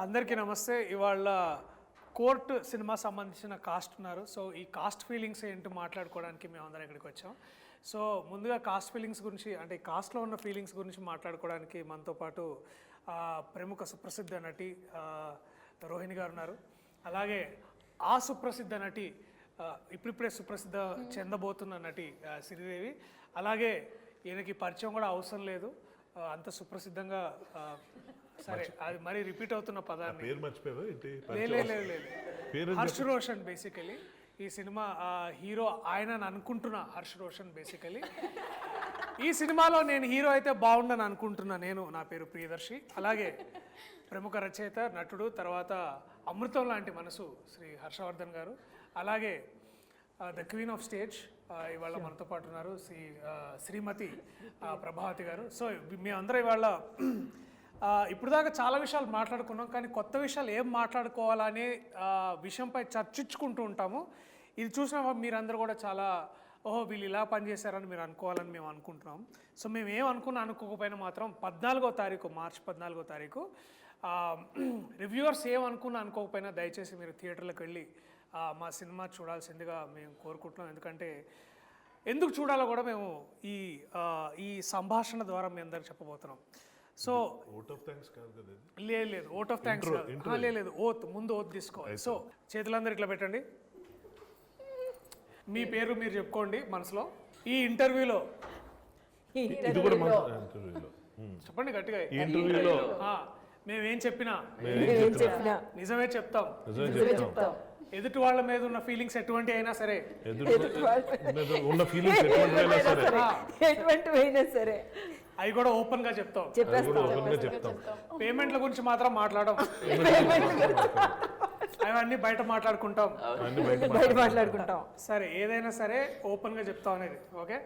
అందరికీ నమస్తే. ఇవాళ కోర్ట్ సినిమా సంబంధించిన కాస్ట్ ఉన్నారు. సో ఈ కాస్ట్ ఫీలింగ్స్ ఏంటో మాట్లాడుకోవడానికి మేము అందరం ఇక్కడికి వచ్చాం. సో ముందుగా కాస్ట్ ఫీలింగ్స్ గురించి, అంటే కాస్ట్లో ఉన్న ఫీలింగ్స్ గురించి మాట్లాడుకోవడానికి మనతో పాటు ప్రముఖ సుప్రసిద్ధ నటి రోహిణి గారు ఉన్నారు. అలాగే ఆ సుప్రసిద్ధ నటి, ఇప్పుడిప్పుడే సుప్రసిద్ధ చెందబోతున్న నటి శ్రీదేవి. అలాగే ఈయనకి పరిచయం కూడా అవసరం లేదు, అంత సుప్రసిద్ధంగా. సరే, అది మరీ రిపీట్ అవుతున్న పదాన్ని హర్ష్ రోషన్. బేసికలీ ఈ సినిమా హీరో ఆయన అనుకుంటున్నా హర్ష్ రోషన్. బేసికలీ ఈ సినిమాలో నేను హీరో అయితే బాగుండని అనుకుంటున్నా. నా పేరు ప్రియదర్శి. అలాగే ప్రముఖ రచయిత, నటుడు, తర్వాత అమృతం లాంటి మనసు శ్రీ హర్షవర్ధన్ గారు. అలాగే ద క్వీన్ ఆఫ్ స్టేజ్ ఇవాళ మనతో పాటు ఉన్నారు శ్రీమతి ప్రభావతి గారు. సో మేమందరం ఇవాళ ఇప్పుడు దాకా చాలా విషయాలు మాట్లాడుకున్నాం, కానీ కొత్త విషయాలు ఏం మాట్లాడుకోవాలనే విషయంపై చర్చించుకుంటూ ఉంటాము. ఇది చూసిన మీరందరూ కూడా చాలా వీళ్ళు ఇలా పనిచేశారని మీరు అనుకోవాలని మేము అనుకుంటున్నాం. సో మేము అనుకోకపోయినా మాత్రం 14వ తారీఖు, మార్చి 14వ తారీఖు రివ్యూవర్స్ అనుకోకపోయినా దయచేసి మీరు థియేటర్లకు వెళ్ళి మా సినిమా చూడాల్సిందిగా మేము కోరుకుంటున్నాం. ఎందుకంటే ఎందుకు చూడాలో కూడా మేము ఈ సంభాషణ ద్వారా మీ అందరికి చెప్పబోతున్నాం. సో లేదు ఓట్ ఆఫ్ థ్యాంక్స్ లేదు, ముందు ఓత్ తీసుకోవాలి. సో చేతులందరూ ఇట్లా పెట్టండి, మీ పేరు మీరు చెప్పుకోండి మనసులో. ఈ ఇంటర్వ్యూలో చెప్పండి గట్టిగా, మేమేం చెప్పినా నిజమే చెప్తాం. ఎదుటి వాళ్ళ మీద ఉన్న ఫీలింగ్స్ ఎటువంటి అయినా సరే, అవి కూడా ఓపెన్ గా చెప్తాం. పేమెంట్ల గురించి మాత్రం మాట్లాడడం, అవన్నీ బయట మాట్లాడుకుంటాం. సరే, ఏదైనా సరే ఓపెన్ గా చెప్తాం అనేది. ఓకే,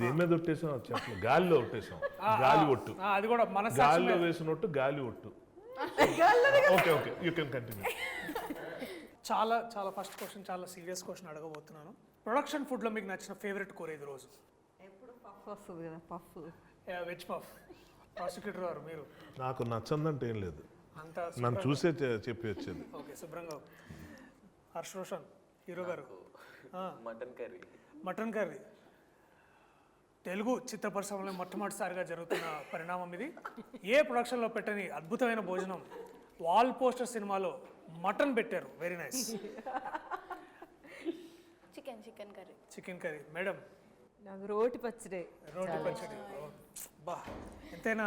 దేని మీద ఒట్టేసాం? గాలిలో ఒట్టేసాం. గాలి ఒట్టు, అది కూడా మన గాలిలో వేసినట్టు గాలి ఒట్టు. Okay okay, you can continue. చాలా చాలా ఫస్ట్ క్వశ్చన్, చాలా సీరియస్ క్వశ్చన్ అడగబోతున్నాను. ప్రొడక్షన్ ఫుడ్ లో మీకు నచ్చిన ఫేవరెట్ కూర ఇది రోజు? Veg puff. ప్రాసిక్యూటర్ గారు మీరు? నాకు నచ్చందంటే ఏం లేదు, నన్ను చూసే చెప్పి వచ్చేది. ఓకే, శుభ్రంగా. హర్ష్ రోషన్ హీరో గారు? Mutton curry. తెలుగు చిత్ర పరిశ్రమలో మొట్టమొదటిసారిగా జరుగుతున్న పరిణామం ఇది. ఏ ప్రొడక్షన్లో పెట్టని అద్భుతమైన భోజనం. వాల్ పోస్టర్ సినిమాలో మటన్ పెట్టారు. Very nice. Chicken curry. Madam? రోటి పచ్చడి. బా, ఎంతైనా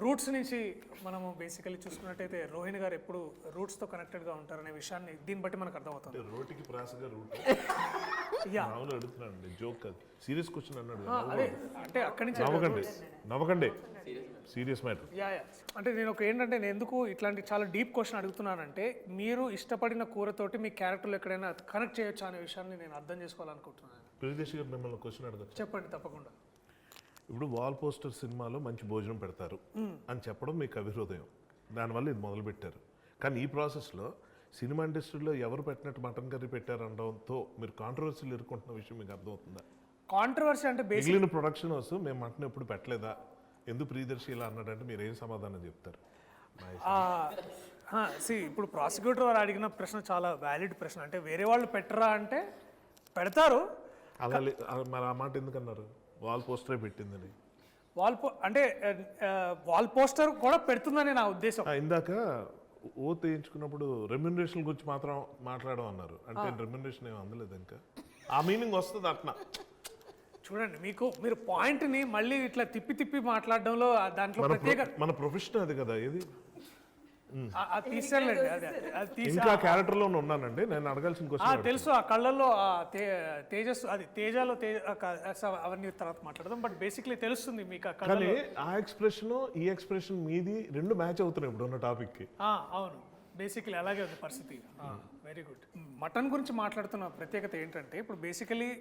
రూట్స్ నుంచి మనము బేసికలీ చూసుకున్నట్టయితే రోహిణి గారు ఎప్పుడు రూట్స్తో కనెక్టెడ్గా ఉంటారనే విషయాన్ని దీన్ని బట్టి మనకు అర్థమవుతుంది. రోటికి ప్రాసగా రూట్ అడుగుతున్నాను, జోక్ కాదు, సీరియస్ క్వశ్చన్ అన్నాడు. అంటే అక్కడి నుంచి నవ్వకండి, సీరియస్ మ్యాటర్. అంటే నేను నేను ఎందుకు ఇట్లాంటి చాలా డీప్ క్వశ్చన్ అడుగుతున్నానంటే, మీరు ఇష్టపడిన కూరతోటి మీ క్యారెక్టర్లో ఎక్కడైనా కనెక్ట్ చేయొచ్చు అనే విషయాన్ని నేను అర్థం చేసుకోవాలనుకుంటున్నాను. ప్రియదర్శి గారు మిమ్మల్ని క్వశ్చన్ అడగచ్చు? చెప్పండి, తప్పకుండా. ఇప్పుడు వాల్ పోస్టర్ సినిమాలో మంచి భోజనం పెడతారు అని చెప్పడం మీకు అభిహృదయం, దానివల్ల ఇది మొదలు పెట్టారు. కానీ ఈ ప్రాసెస్లో సినిమా ఇండస్ట్రీలో ఎవరు పెట్టినట్టు మటన్ కర్రీ పెట్టారు అనడంతో మీరు కాంట్రవర్సీలు ఎదుర్కొంటున్న విషయం మీకు అర్థమవుతుందా? కాంట్రవర్సీ అంటే మిగిలిన ప్రొడక్షన్ హౌస్ మేము మటన్ ఎప్పుడు పెట్టలేదా, ఎందుకు ప్రియదర్శి ఇలా అన్నాడంటే మీరు ఏం సమాధానం చెప్తారు? ఇప్పుడు ప్రాసిక్యూటర్ వారు అడిగిన ప్రశ్న చాలా వ్యాలిడ్ ప్రశ్న. అంటే వేరే వాళ్ళు పెట్టరా అంటే పెడతారు. అలా మరి ఆ మాట ఎందుకన్నారు? వాల్ పోస్టరే పెట్టిందని. వాల్ పోస్టర్ కూడా పెడుతుందని నా ఉద్దేశం. ఇందాక ఓత్ వేయించుకున్నప్పుడు రెమ్యునరేషన్ గురించి మాత్రం మాట్లాడడం అన్నారు, అంటే రెమ్యునరేషన్ ఏమి అందలేదు ఇంకా. ఆ మీనింగ్ వస్తుంది అట్లా. చూడండి, మీరు పాయింట్ని మళ్ళీ ఇట్లా తిప్పి మాట్లాడడంలో దాంట్లో ప్రత్యేక మన ప్రొఫెషన్ అది కదా. ఏది ఇంకా క్యారెక్టర్ లో ఉన్నానండి, నేను అడగాల్సిన క్వశ్చన్ తెలుసు. ఆ కళ్ళల్లో తేజస్సు, అది తేజాలో అవన్నీ తర్వాత మాట్లాడదాం. బట్ బేసిక్లీ తెలుస్తుంది మీకు. కానీ ఆ ఎక్స్ప్రెషన్ ఈ ఎక్స్ప్రెషన్ మీది రెండు మ్యాచ్ అవుతున్నాయి ఇప్పుడు ఉన్న టాపిక్ కి. అవును, బేసిక్లీ అలాగే ఉంది పరిస్థితి. Very good. మటన్ గురించి మాట్లాడుతున్న ప్రత్యేకత ఏంటంటే, ఇప్పుడు బేసికలీ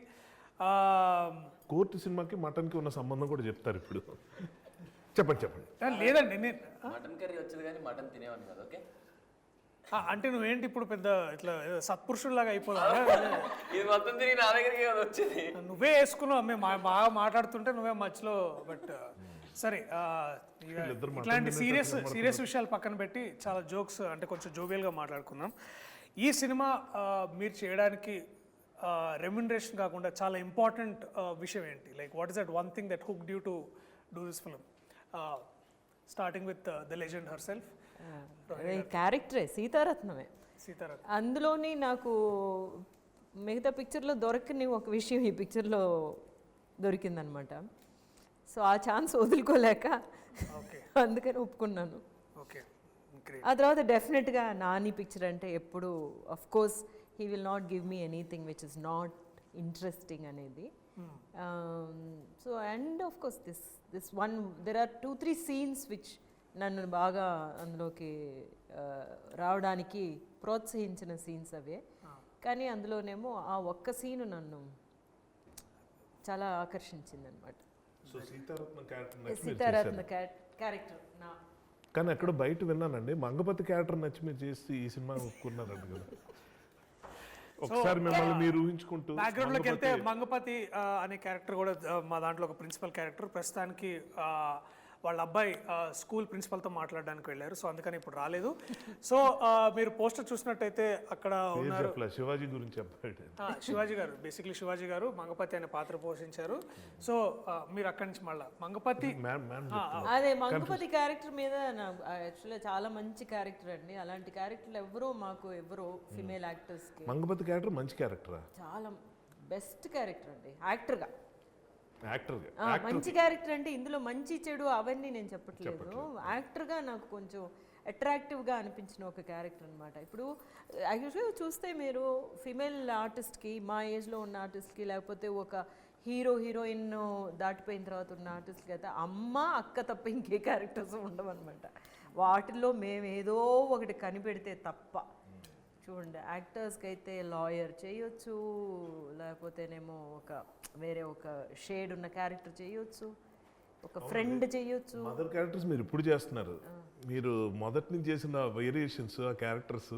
కోర్టు సినిమాకి మటన్ కి ఉన్న సంబంధం కూడా చెప్తారు ఇప్పుడు. చెప్పండి. లేదండి, మటన్ కర్రీ వచ్చేది కానీ మటన్ తినేవాడిని కదా. ఓకే, అంటే నువ్వేంటి ఇప్పుడు పెద్ద ఇట్లా సత్పురుషుల్లాగా అయిపోదా? ఇది మొత్తం తిరిగి నా దగ్గరికి వచ్చేది. నువ్వే వేసుకున్నావు, మేము బాగా మాట్లాడుతుంటే నువ్వే మధ్యలో. బట్ సరే వీళ్ళిద్దరు మటన్ ఇట్లాంటి తినేటట్లు సీరియస్ విషయాలు పక్కన పెట్టి చాలా జోక్స్ అంటే కొంచెం జోవియల్గా మాట్లాడుకుందాం. ఈ సినిమా మీరు చేయడానికి రెమ్యునరేషన్ కాకుండా చాలా ఇంపార్టెంట్ విషయం ఏంటి? Like what is that one thing that hooked you to do this film, starting with the legend herself క్యారెక్టరే సీతారత్నమే. సీతారాం. అందులోని నాకు మిగతా పిక్చర్లో దొరకని ఒక విషయం ఈ పిక్చర్లో దొరికిందనమాట. సో ఆ ఛాన్స్ వదులుకోలేక ఓకే అందుకని ఒప్పుకున్నాను. Okay great. ఆ తర్వాత డెఫినెట్గా నాని పిక్చర్ అంటే ఎప్పుడు of course he will not give me anything which is not interesting అనేది. So and of course this one there are 2-3 scenes which నన్ను బాగా అందులోకి రావడానికి ప్రోత్సహించిన సీన్స్ అవే. కానీ అందులోనేమో ఆ ఒక్క సీను నన్ను చాలా ఆకర్షించింది అనమాట. సో సీతారత్నం క్యారెక్టర్ నచ్చి మీరు సీతారత్న చేశారు. క్యారెక్టర్ నా కానీ ఎక్కడో బయట విన్నానండి, మంగపతి క్యారెక్టర్ నచ్చి మీరు చేసి ఈ సినిమా ఒప్పుకున్నారంట కదా. ఒకసారి మిమ్మల్ని మీరు ఊహించుకుంటూ బ్యాక్గ్రౌండ్లోకి వెళ్తే మంగపతి అనే క్యారెక్టర్ కూడా మా దాంట్లో ఒక ప్రిన్సిపల్ క్యారెక్టర్. ప్రస్తుతానికి వాళ్ళ అబ్బాయి స్కూల్ ప్రిన్సిపల్తో మాట్లాడడానికి వెళ్ళారు, సో అందుకని ఇప్పుడు రాలేదు. సో మీరు పోస్టర్ చూసినట్టయితే అక్కడ ఉన్నారు శివాజీ గురించి చెప్పాడు. శివాజీ గారు, బేసిక్లీ శివాజీ గారు మంగపతి అనే పాత్ర పోషించారు. సో మీరు అక్కడి నుంచి మళ్ళీ మంగపతి అదే మంగపతి క్యారెక్టర్ మీద యాక్చువల్గా చాలా మంచి క్యారెక్టర్ అండి. అలాంటి క్యారెక్టర్లు ఎవరో ఫిమేల్ యాక్టర్స్కి మంగపతి క్యారెక్టర్ మంచి క్యారెక్టరా? చాలా బెస్ట్ క్యారెక్టర్ అండి యాక్టర్గా. యాక్టర్గా మంచి క్యారెక్టర్ అంటే ఇందులో మంచి చెడు అవన్నీ నేను చెప్పట్లేదు. యాక్టర్గా నాకు కొంచెం అట్రాక్టివ్గా అనిపించిన ఒక క్యారెక్టర్ అనమాట. ఇప్పుడు యాక్చువల్గా చూస్తే మీరు ఫిమేల్ ఆర్టిస్ట్కి, మా ఏజ్లో ఉన్న ఆర్టిస్ట్కి, లేకపోతే ఒక హీరోయిన్ దాటిపోయిన తర్వాత ఉన్న ఆర్టిస్ట్కి అయితే అమ్మ అక్క తప్ప ఇంకే క్యారెక్టర్స్ ఉండవన్నమాట. వాటిల్లో మేము ఏదో ఒకటి కనిపెడితే తప్ప. చూడండి, యాక్టర్స్కి అయితే లాయర్ చేయొచ్చు, లేకపోతేనేమో వేరే ఒక షేడ్ ఉన్న క్యారెక్టర్ చేయొచ్చు, ఒక ఫ్రెండ్ చేయొచ్చు. మదర్ క్యారెక్టర్స్ మీరు ఇప్పుడు చేస్తున్నారు. మీరు మొదటి నుంచి చేసిన వేరియేషన్స్ ఆ క్యారెక్టర్స్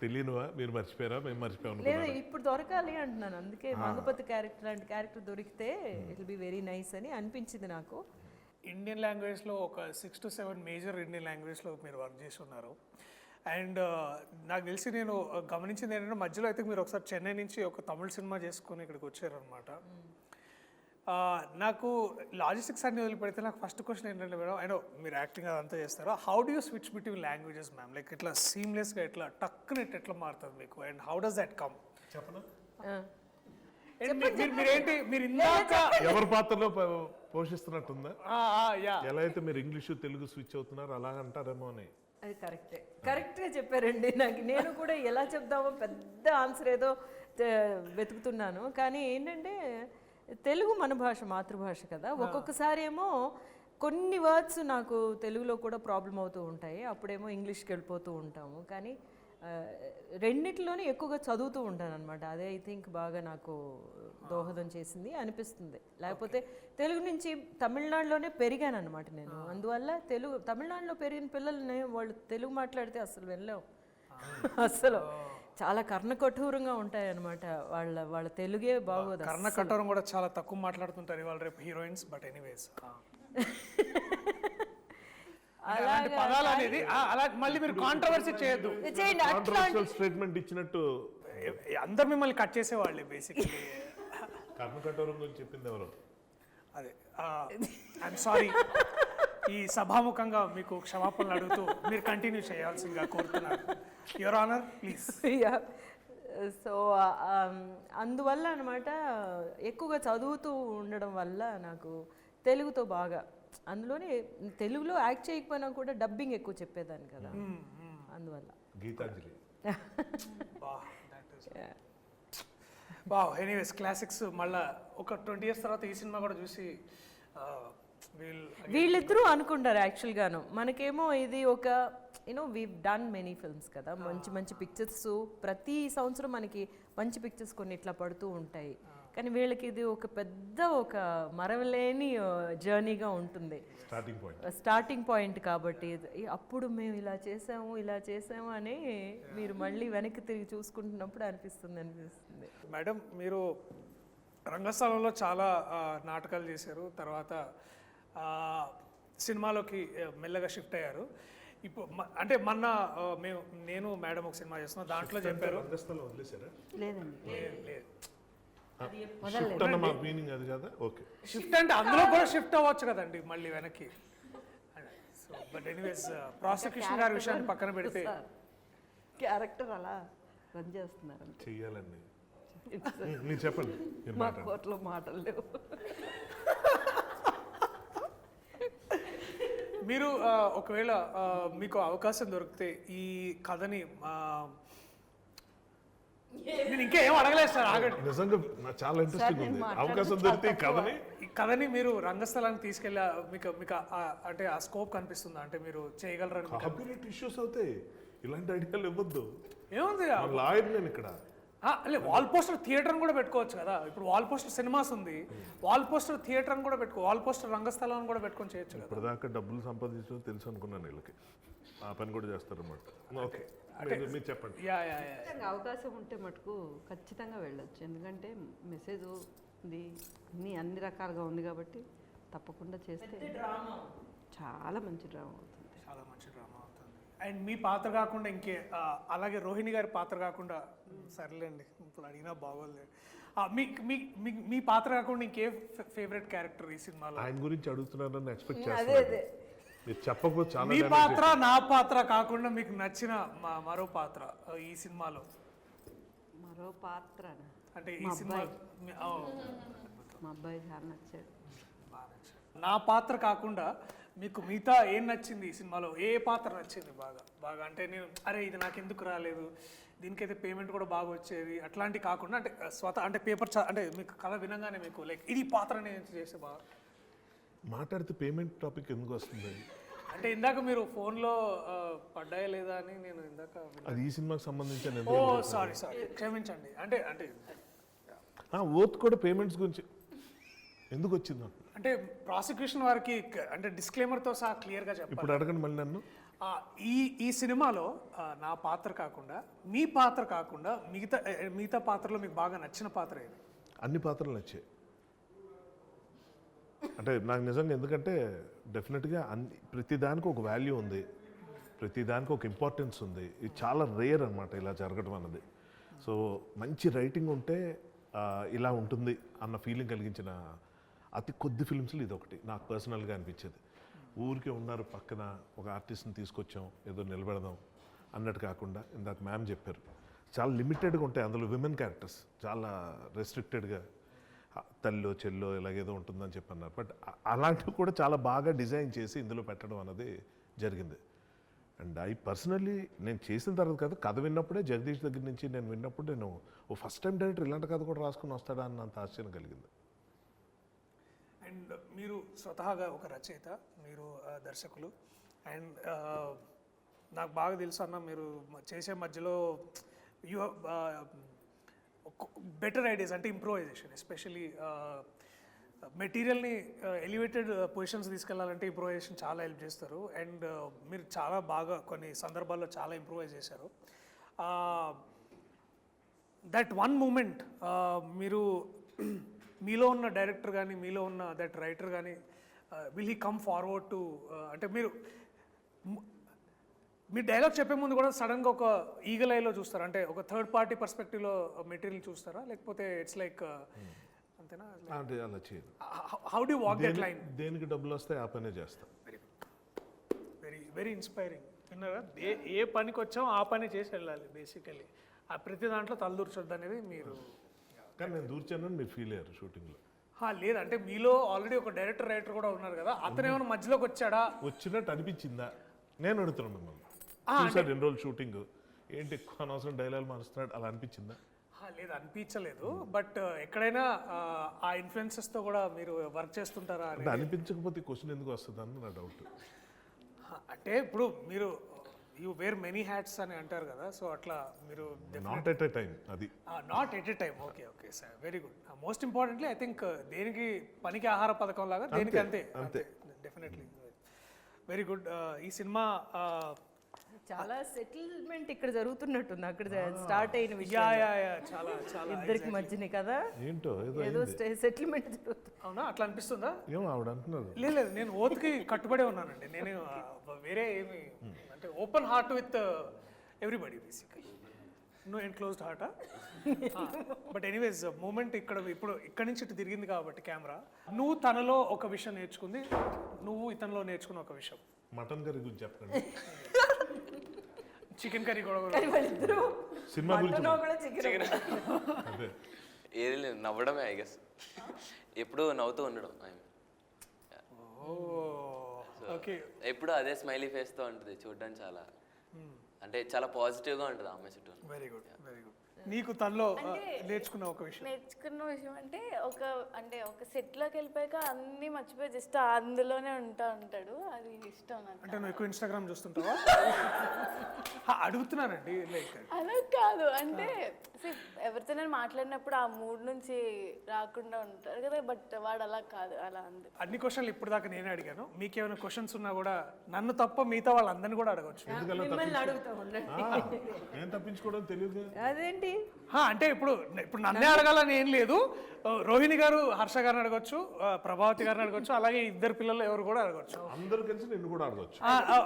తెలియనివా? మీరు మర్చిపోయారా? మేము మర్చిపోయాము. లేదు, ఇప్పుడు దొరకాలి అంటున్నాను. అందుకే మంగపతి క్యారెక్టర్ లాంటి క్యారెక్టర్ దొరికితే it will be very nice అని అనిపించింది నాకు. ఇండియన్ లాంగ్వేజ్లో ఒక 6 to 7 మేజర్ ఇండియన్ లాంగ్వేజ్లో మీరు వర్క్ చేసి ఉన్నారు. అండ్ నాకు తెలిసి నేను గమనించింది ఏంటంటే మధ్యలో అయితే మీరు ఒకసారి చెన్నై నుంచి ఒక తమిళ సినిమా చేసుకొని ఇక్కడికి వచ్చారనమాట. నాకు లాజిస్టిక్స్ అన్ని వదిలిపెడితే నాకు ఫస్ట్ క్వశ్చన్ ఏంటంటే మేడం, అయినో మీరు యాక్టింగ్ అదంతా చేస్తారో, how do you switch between languages ma'am? Like ఇట్లా సీమ్లెస్గా ఎట్లా టక్కునెట్ ఎట్లా మారుతుంది మీకు? And how does that come? చెప్పనా? మీరేంటి మీరు ఇందాక ఎవరి పాత్రలో పోషిస్తున్నట్టుందా? ఎలా అయితే మీరు ఇంగ్లీషు తెలుగు స్విచ్ అవుతున్నారు అలా అంటారేమో అని. అది కరెక్ట్గా చెప్పారండి. నేను కూడా ఎలా చెప్దామో పెద్ద ఆన్సర్ ఏదో వెతుకుతున్నాను. కానీ ఏంటంటే తెలుగు మన భాష, మాతృభాష కదా. ఒక్కొక్కసారి ఏమో కొన్ని వర్డ్స్ నాకు తెలుగులో కూడా ప్రాబ్లం అవుతూ ఉంటాయి, అప్పుడేమో ఇంగ్లీష్కి వెళ్ళిపోతూ ఉంటాము. కానీ రెండిట్లోనే ఎక్కువగా చదువుతూ ఉంటాను అనమాట. అదే ఐ థింక్ బాగా నాకు దోహదం చేసింది అనిపిస్తుంది. లేకపోతే తెలుగు నుంచి తమిళనాడులోనే పెరిగాను అనమాట నేను. అందువల్ల తమిళనాడులో పెరిగిన పిల్లల్ని వాళ్ళు తెలుగు మాట్లాడితే అసలు వెళ్ళలేవు. అసలు చాలా కర్ణకఠోరంగా ఉంటాయి అనమాట. వాళ్ళ తెలుగే బాగోదు. కర్ణకఠోరం కూడా చాలా తక్కువ మాట్లాడుతుంటారు ఇవాళ రేపు హీరోయిన్స్. బట్ ఎనీవేస్ పదాలు అనేది అలా మళ్ళీ మీరు కాంట్రవర్సీ చేయొద్దు. స్టేట్మెంట్ ఇచ్చినట్టు అందరు మిమ్మల్ని కట్ చేసేవాళ్ళే బేసిక్లీ. కర్ణకఠోరం గురించి చెప్పింది ఎవరు? అదే ఐఎమ్ సారీ. ఈ సభాముఖంగా మీకు క్షమాపణలు అడుగుతూ మీరు కంటిన్యూ చేయాల్సిందిగా కోరుతున్నాను. Your honour please. సో అందువల్ల అనమాట ఎక్కువగా చదువుతూ ఉండడం వల్ల నాకు తెలుగుతో బాగా, అందులోనే తెలుగులో యాక్ట్ చేయకపోయినా కూడా డబ్బింగ్ ఎక్కువ చెప్పేదాన్ని కదా, అందువల్ల. గీతాంజలి. Anyways classics. మళ్ళీ ఒక 20 years తర్వాత ఈ సినిమా కూడా చూసి వీళ్ళిద్దరూ అనుకుంటారు యాక్చువల్గాను. మనకేమో ఇది ఒక వీ డన్ మెనీ ఫిల్మ్స్ కదా, మంచి పిక్చర్స్ ప్రతి సంవత్సరం మనకి మంచి పిక్చర్స్ కొన్ని ఇట్లా పడుతూ ఉంటాయి. కానీ వీళ్ళకి ఇది ఒక పెద్ద ఒక మరవలేని జర్నీగా ఉంటుంది, స్టార్టింగ్ పాయింట్. కాబట్టి అప్పుడు మేము ఇలా చేసాము అని మీరు మళ్ళీ వెనక్కి తిరిగి చూసుకుంటున్నప్పుడు అనిపిస్తుంది. మేడం, మీరు రంగస్థలంలో చాలా నాటకాలు చేశారు, తర్వాత సినిమాలోకి మెల్లగా షిఫ్ట్ అయ్యారు. ఇప్పుడు అంటే మొన్న నేను మేడం ఒక సినిమా చేస్తున్నాం, దాంట్లో చెప్పారు. రంగస్థలం వదిలేసారా? లేదండి, లేదు షిఫ్ట్ అన్న మా మీనింగ్ అది కదా. ఓకే, షిఫ్ట్ అంటే అందులో కూడా షిఫ్ట్ అవ్వచ్చు కదండి మళ్ళీ వెనక్కి. సో బట్ ఎనీవేస్ ప్రాసిక్యూషన్ గారి విషయాన్ని పక్కన పెడితే క్యారెక్టర్ అలా రన్ చేస్తున్నారు. చెయ్యాలండి. మీరు చెప్పండి, మీరు మా మాట్లాడండి. కోర్టులో మాటలు లేవు. మీరు ఒకవేళ మీకు అవకాశం దొరికితే ఈ కథని నేను ఇంకా ఏం అడగలేదు సార్, ఆగండి. నిజంగా నాకు చాలా ఇంట్రెస్టింగ్ నేను ఉంది. మాట్లాడితే అవకాశం చాలా దొరికితే ఈ తక్కువ. కథని ఈ కథని మీరు రంగస్థలానికి తీసుకెళ్ళా మీకు మీకు అంటే ఆ స్కోప్ కనిపిస్తుందా, అంటే మీరు చేయగలరని మీకు కాపీరైట్ ఇష్యూస్ అవుతాయి. ఇలాంటి ఐడియాలు ఇవ్వద్దు. ఏముంది? లాయర్ నేను ఇక్కడ. వాల్ పోస్టర్ థియేటర్ అని కూడా పెట్టుకోవచ్చు కదా. ఇప్పుడు వాల్ పోస్టర్ సినిమాస్ ఉంది, వాల్ పోస్టర్ థియేటర్ అని కూడా వాల్ పోస్టర్ రంగస్థలం అని కూడా పెట్టుకొని చేయొచ్చు కదా. ఇప్పటిదాకా డబ్బులు సంపాదించడం తెలుసు అనుకున్నాను వీళ్ళకి. ఆ పని కూడా చేస్తారన్నమాట. ఓకే, మీరు చెప్పండి. యా ఖచ్చితంగా అవకాశం ఉంటే మటుకు ఖచ్చితంగా వెళ్ళొచ్చు. ఎందుకంటే మెసేజ్ ఇది అన్ని రకాలుగా ఉంది కాబట్టి తప్పకుండా చేస్తే చాలా మంచి డ్రామా అవుతుంది. చాలా మంచి డ్రామా అవుతుంది. అండ్ మీ పాత్ర కాకుండా ఇంకే అలాగే రోహిణి గారి పాత్ర కాకుండా, సర్లేండి ఇప్పుడు అడిగినా బాగోలేదు, మీ పాత్ర కాకుండా ఇంకే ఫేవరెట్ క్యారెక్టర్ ఈ సినిమాలో? ఆయన గురించి అడుగుతున్నారని ఎక్స్పెక్ట్ అదే చేస్తాను. అదే మీరు చెప్పకపోతే చాలా మీ పాత్ర నా పాత్ర కాకుండా మీకు నచ్చిన మరో పాత్ర ఈ సినిమాలో? మరో పాత్ర అంటే ఈ సినిమా మా అబ్బాయి చాలా నచ్చాడు. నా పాత్ర కాకుండా మీకు మిగతా ఏం నచ్చింది ఈ సినిమాలో? ఏ పాత్ర నచ్చింది బాగా అంటే నేను అరే ఇది నాకు ఎందుకు రాలేదు, దీనికైతే పేమెంట్ కూడా బాగా వచ్చేది అట్లాంటి కాకుండా, అంటే అంటే పేపర్ అంటే మీకు కథ వినగానే మీకు లైక్ ఇది పాత్ర నేను చేస్తే బాగా మాట్లాడితే పేమెంట్ టాపిక్ ఎందుకు వస్తుంది? అంటే ఇందాక మీరు ఫోన్లో పడ్డాయా లేదా అని నేను ఇందాక అది ఈ సినిమాకి సంబంధించిన ఓ సారీ క్షమించండి. అంటే ఓత్ కూడా పేమెంట్స్ గురించి ఎందుకు వచ్చింది? అంటే ప్రాసిక్యూషన్ వారికి అంటే డిస్క్లైమర్తో సహా క్లియర్గా చెప్పాలి. ఇప్పుడు అడగండి మళ్ళీ నన్ను. ఈ సినిమాలో నా పాత్ర కాకుండా మీ పాత్ర కాకుండా మిగతా పాత్రలో మీకు బాగా నచ్చిన పాత్ర ఏది? అన్ని పాత్రలు నచ్చాయి. అంటే నాకు నిజంగా, ఎందుకంటే డెఫినెట్గా ప్రతిదానికి ఒక వాల్యూ ఉంది, ప్రతిదానికి ఒక ఇంపార్టెన్స్ ఉంది. ఇది చాలా రేర్ అనమాట ఇలా జరగడం అన్నది. సో మంచి రైటింగ్ ఉంటే ఇలా ఉంటుంది అన్న ఫీలింగ్ కలిగించిన అతి కొద్ది ఫిల్మ్స్లో ఇది ఒకటి నాకు పర్సనల్గా అనిపించేది. ఊరికే ఉన్నారు పక్కన ఒక ఆర్టిస్ట్ని తీసుకొచ్చాం ఏదో నిలబెడదాం అన్నట్టు కాకుండా, ఇందాక మ్యామ్ చెప్పారు చాలా లిమిటెడ్గా ఉంటాయి అందులో విమెన్ క్యారెక్టర్స్, చాలా రెస్ట్రిక్టెడ్గా తల్లో చెల్లో ఇలాగేదో ఉంటుందని చెప్పన్నారు. బట్ అలాంటివి కూడా చాలా బాగా డిజైన్ చేసి ఇందులో పెట్టడం అన్నది జరిగింది. అండ్ ఐ పర్సనల్లీ నేను చేసిన తర్వాత కాదు, కథ విన్నప్పుడే జగదీష్ దగ్గర నుంచి నేను విన్నప్పుడు నేను ఫస్ట్ టైం డైరెక్టర్ ఇలాంటి కథ కూడా రాసుకుని వస్తాడా అన్నంత ఆశ్చర్యం కలిగింది. అండ్ మీరు స్వతహాగా ఒక రచయిత, మీరు దర్శకులు, అండ్ నాకు బాగా తెలుసు అన్న మీరు చేసే మధ్యలో యూ బెటర్ ఐడియాస్ అంటే ఇంప్రూవైజేషన్, ఎస్పెషలీ మెటీరియల్ని ఎలివేటెడ్ పొజిషన్స్ తీసుకెళ్లాలంటే ఇంప్రూవైజేషన్ చాలా హెల్ప్ చేస్తారు. అండ్ మీరు చాలా బాగా కొన్ని సందర్భాల్లో చాలా ఇంప్రూవైజ్ చేశారు. దట్ వన్ మూమెంట్ మీరు మీలో ఉన్న డైరెక్టర్ కానీ మీలో ఉన్న దట్ రైటర్ కానీ will he come forward to, అంటే మీరు డైలాగ్ చెప్పే ముందు కూడా సడన్గా ఒక ఈగల్ ఐలో చూస్తారా, అంటే ఒక థర్డ్ పార్టీ పర్స్పెక్టివ్లో మెటీరియల్ చూస్తారా, లేకపోతే ఇట్స్ లైక్ అంతేనా? అంటే అలా చేయదు. How do walk that line? దేనికి డబ్బులు వస్తాయి ఆ పనే చేస్తాం. Very very inspiring. విన్నారా? ఏ పనికి వచ్చామో ఆ పని చేసి వెళ్ళాలి బేసికలీ. ఆ ప్రతి దాంట్లో తలదూర్చొద్దు అనేది మీరు. కానీ నేను దూర్చానని మీరు ఫీల్ అయ్యారు షూటింగ్లో? లేదంటే మీలో ఆల్రెడీ ఒక డైరెక్టర్ రైటర్ కూడా ఉన్నారు కదా, అతను ఏమైనా మధ్యలోకి వచ్చాడా? వచ్చినట్టు అనిపించిందా? నేను అడుగుతున్నాను మిమ్మల్ని. చూసారు 2 రోజులు షూటింగ్, ఏంటి ఎక్కువ అనవసరం డైలాగ్ మారుస్తున్నాడు అలా అనిపించిందా? లేదు అనిపించలేదు. బట్ ఎక్కడైనా ఆ ఇన్ఫ్లుయెన్సెస్తో కూడా మీరు వర్క్ చేస్తుంటారా అంటే అనిపించకపోతే క్వశ్చన్ ఎందుకు వస్తుంది అని నా డౌట్. అంటే ఇప్పుడు మీరు యూ వేర్ మెనీ హ్యాట్స్ అని అంటారు కదా, సో అట్లా మీరు నాట్ ఎట్ ఎ టైం. అది not at a time. Okay okay sir, very good. Most importantly I think దేనికి పనికి ఆహార పథకం లాగా దేనికి అంతే. Definitely very good. ఈ సినిమా చాలా సెటిల్మెంట్ ఇక్కడ జరుగుతున్నట్టుంది అక్కడ స్టార్ట్ అయిన యా విషయం యా యా చాలా చాలా ఇద్దరికి మధ్యని కదా ఏంటో ఏదో ఏదో సెటిల్మెంట్ జరుగుతుంది. అవునా అట్లా అనిపిస్తుందా? ఏమో ఆవిడ అంటున్నారు. లేదు లేదు, నేను ఓత్కి కట్టుబడే ఉన్నానండి. నేను వేరే ఏమి అంటే open heart with everybody basically, no enclosed హార్టా. బట్ ఎనీవేస్ మూమెంట్ ఇప్పుడు ఇక్కడి నుంచి ఇటు తిరిగింది కాబట్టి కెమెరా, నువ్వు తనలో ఒక విషయం నేర్చుకుంది, నువ్వు ఇతనిలో నేర్చుకున్న ఒక విషయం. మటన్ కర్రీ గురించి చెప్పండి. చికెన్ కర్రీ కూడా కానీ వాళ్ళిద్దరూ సినిమా గురించి మటన్ కూడా చికెన్ అదే ఏది లేదు, నవ్వడమే ఐ గెస్. ఎప్పుడు నవ్వుతూ ఉండడం ఆయన. ఓకే. ఎప్పుడు అదే స్మైలీ ఫేస్తో ఉంటుంది, చూడడానికి చాలా అంటే చాలా పాజిటివ్గా ఉంటుంది ఆ అమ్మాయి చుట్టూ. Very good very good. నీకు తనలో నేర్చుకున్న ఒక విషయం? నేర్చుకున్న విషయం అంటే ఒక సెట్లోకి వెళ్ళిపోయాక అన్నీ మర్చిపోయి జస్ట్ అందులోనే ఉంటాడు. అది ఇష్టం నాకు. అంటే నువ్వు ఎక్కువ ఇన్స్టాగ్రామ్ చూస్తుంటావా? అడుగుతున్నానండి. లైక్ అలా కాదు, అంటే ఎవరితో నేను మాట్లాడినప్పుడు ఆ మూడ్ నుంచి రాకుండా ఉంటారు కదా, బట్ వాడు అలా కాదు, అలా అంది. అన్ని క్వశ్చన్లు ఇప్పుడు దాకా నేనే అడిగాను. మీకేమైనా క్వశ్చన్స్ ఉన్నా కూడా నన్ను తప్ప మిగతా వాళ్ళందరినీ కూడా అడగచ్చు. మిమ్మల్ని అడుగుతా ఉండండి. ఏం తప్పించుకోవడం తెలియదు. అదేంటి అంటే ఇప్పుడు నన్నే అడగాలని ఏం లేదు. రోహిణి గారు హర్ష గారిని అడగచ్చు, ప్రభావతి గారిని అడగచ్చు, అలాగే ఇద్దరు పిల్లలు ఎవరు కూడా అడగచ్చు. అందరు కలిసి నిన్ను కూడా అడగచ్చు.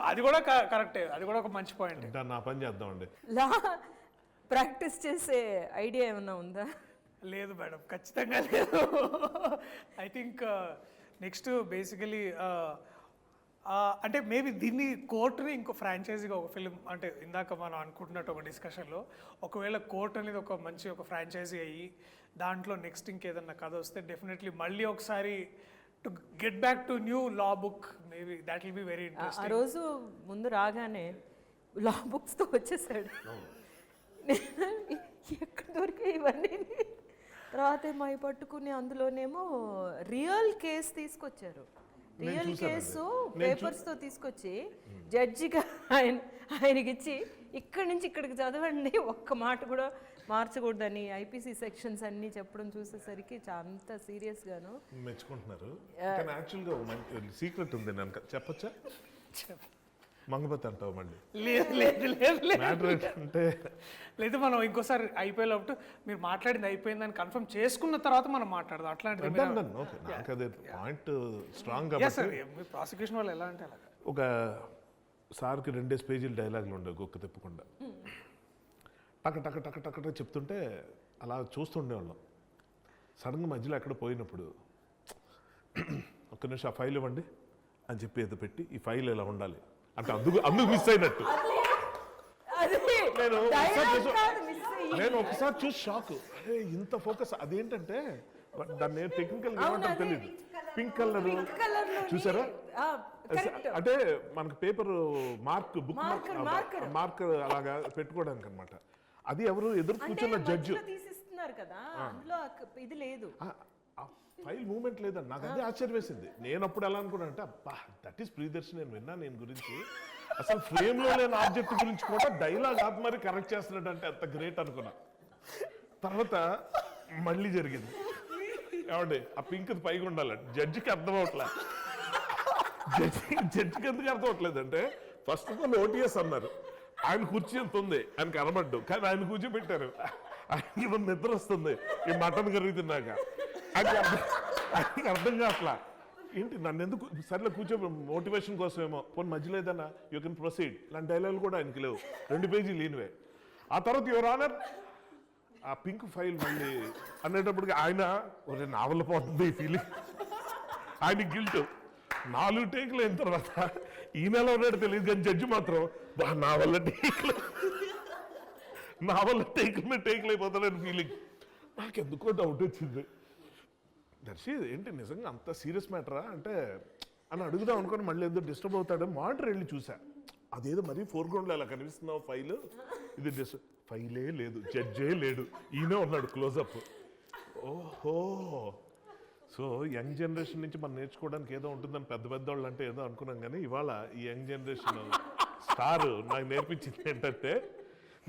అది కూడా కరెక్టే, అది కూడా ఒక మంచి పాయింట్. ఇంకా నా పని చేద్దామండి. లా ప్రాక్టీస్ చేసే ఐడియా ఏమన్నా ఉందా? లేదు మేడం, ఖచ్చితంగా లేదు. ఐ థింక్ నెక్స్ట్ బేసికలీ అంటే మేబీ దీన్ని కోర్టుని ఇంకో ఫ్రాంచైజీగా ఒక ఫిలిం, అంటే ఇందాక మనం అనుకుంటున్నట్టు ఒక డిస్కషన్లో ఒకవేళ కోర్ట్ అనేది ఒక మంచి ఒక ఫ్రాంచైజీ అయ్యి దాంట్లో నెక్స్ట్ ఇంకేదన్నా కథ వస్తే డెఫినెట్లీ మళ్ళీ ఒకసారి to get back to new law book, maybe that will be very ఆ ఇంట్రెస్టింగ్. రోజు ముందు రాగానే లా బుక్స్తో వచ్చేసాడు. ఎక్కడ దొరికాయి ఇవన్నీ? తర్వాత ఏమో పట్టుకుని అందులోనేమో రియల్ కేస్ తీసుకొచ్చారు. రియల్ కేసు పేపర్స్తో తీసుకొచ్చి జడ్జిగా ఆయనకి ఇచ్చి ఇక్కడి నుంచి ఇక్కడికి చదవండి, ఒక్క మాట కూడా మార్చకూడదని ఐపీసీ సెక్షన్స్ అన్నీ చెప్పడం చూసేసరికి అంత సీరియస్గాను మెచ్చుకుంటున్నారు. కానీ యాక్చువల్గా మంచి సీక్రెట్ ఉంది, నేను చెప్పచ్చా? మంగపతి అంటావు మళ్ళీ. లేదు లేదు లేదు లేదు మ్యాటర్ ఏంటంటే లేదు, మనం ఇంకోసారి అయిపోయేటప్పుడు మీరు మాట్లాడింది అయిపోయిందని కన్ఫర్మ్ చేసుకున్న తర్వాత మనం మాట్లాడదాం. అట్లాంటిది ఓకే, నాకు అదే పాయింట్ స్ట్రాంగ్ కాబట్టి. మీ ప్రాసిక్యూషన్ వాళ్ళు ఎలా అంటే అలాగా ఒక సార్కి 2 పేజీలు డైలాగులు ఉండవు గొక్క తిప్పకుండా. టక టక టక టక టక చెప్తుంటే అలా చూస్తుండేవాళ్ళం. సడన్గా మధ్యలో ఎక్కడ పోయినప్పుడు ఒక్క నిమిషం ఆ ఫైల్ ఇవ్వండి అని చెప్పి ఏదో పెట్టి ఈ ఫైల్ ఇలా ఉండాలి అంటే అందుకు మిస్ అయినట్టు. నేను ఒకసారి చూసి షాక్, అరే ఇంత ఫోకస్. అదేంటంటే దాన్ని టెక్నికల్ ఏమంటారు తెలియదు, పింక్ కలర్ చూసారా? అంటే మనకు పేపర్ బుక్ మార్కర్ అలాగా పెట్టుకోవడానికి అనమాట. అది ఎవరు ఎదురు కూర్చున్న జడ్జి తీసిస్తున్నారు కదా, అందులో ఇది లేదు, ఫైల్ మూమెంట్ లేదని నాకు అదే ఆశ్చర్యం వేసింది. నేను అప్పుడు ఎలా అనుకున్నా అంటే అబ్బా దట్ ఈస్ ప్రియదర్శి, నేను విన్నా నేను గురించి, అసలు ఫ్రేమ్ లో లేని ఆబ్జెక్ట్ గురించి కూడా డైలాగ్ ఆపి మరి కరెక్ట్ చేస్తున్నాడు అంటే అంత గ్రేట్ అనుకున్నా. తర్వాత మళ్ళీ జరిగింది. ఏమండి ఆ పింక్ పైగా ఉండాలండి, జడ్జికి అర్థం అవట్లేదు. జడ్జికి ఎందుకు అర్థం అవట్లేదు అంటే ఫస్ట్ ఆఫ్ ఆల్ ఓటీఎస్ అన్నారు, ఆయన కుర్చీ ఎంత ఉంది ఆయన కనబడ్డు, కానీ ఆయన కూర్చోబెట్టారు. ఆయనకి నిద్ర వస్తుంది ఈ మటన్ కర్రీ తిన్నాక. ఆయనకి అర్థం కావట్లా, ఏంటి నన్ను ఎందుకు సర్లే కూర్చో మోటివేషన్ కోసమేమో, పోనీ మధ్యలో ఏదన్నా యూ కెన్ ప్రొసీడ్ ఇలాంటి డైలాగులు కూడా ఆయనకి లేవు, 2 పేజీలు లేనివే. ఆ తర్వాత యువర్ ఆనర్ ఆ పింక్ ఫైల్ మళ్ళీ అనేటప్పటికి ఆయన ఒక నావల్ పోతుంది ఈ ఫీలింగ్, ఆయన గిల్ట్. 4 టేకులు అయిన తర్వాత ఈ నెల ఉన్నాడు తెలియదు కానీ జడ్జి మాత్రం నా వల్ల టేకులు అయిపోతాడని ఫీలింగ్. నాకెందుకో డౌట్ వచ్చింది, దర్శి ఏంటి నిజంగా అంత సీరియస్ మ్యాటరా అంటే అని అడుగుదాం అనుకుని మళ్ళీ ఎందుకు డిస్టర్బ్ అవుతాడో మానిటర్ వెళ్ళి చూసా. అదేదో మరీ ఫోర్గ్రౌండ్లో అలా కనిపిస్తున్నావు ఫైల్, ఇది ఫైలే లేదు, జడ్జే లేడు, ఈయనే ఉన్నాడు క్లోజప్. ఓహో, సో యంగ్ జనరేషన్ నుంచి మనం నేర్చుకోవడానికి ఏదో ఉంటుందని పెద్ద పెద్దవాళ్ళు అంటే ఏదో అనుకున్నాం, కానీ ఇవాళ ఈ యంగ్ జనరేషన్ స్టార్ నాకు నేర్పించింది ఏంటంటే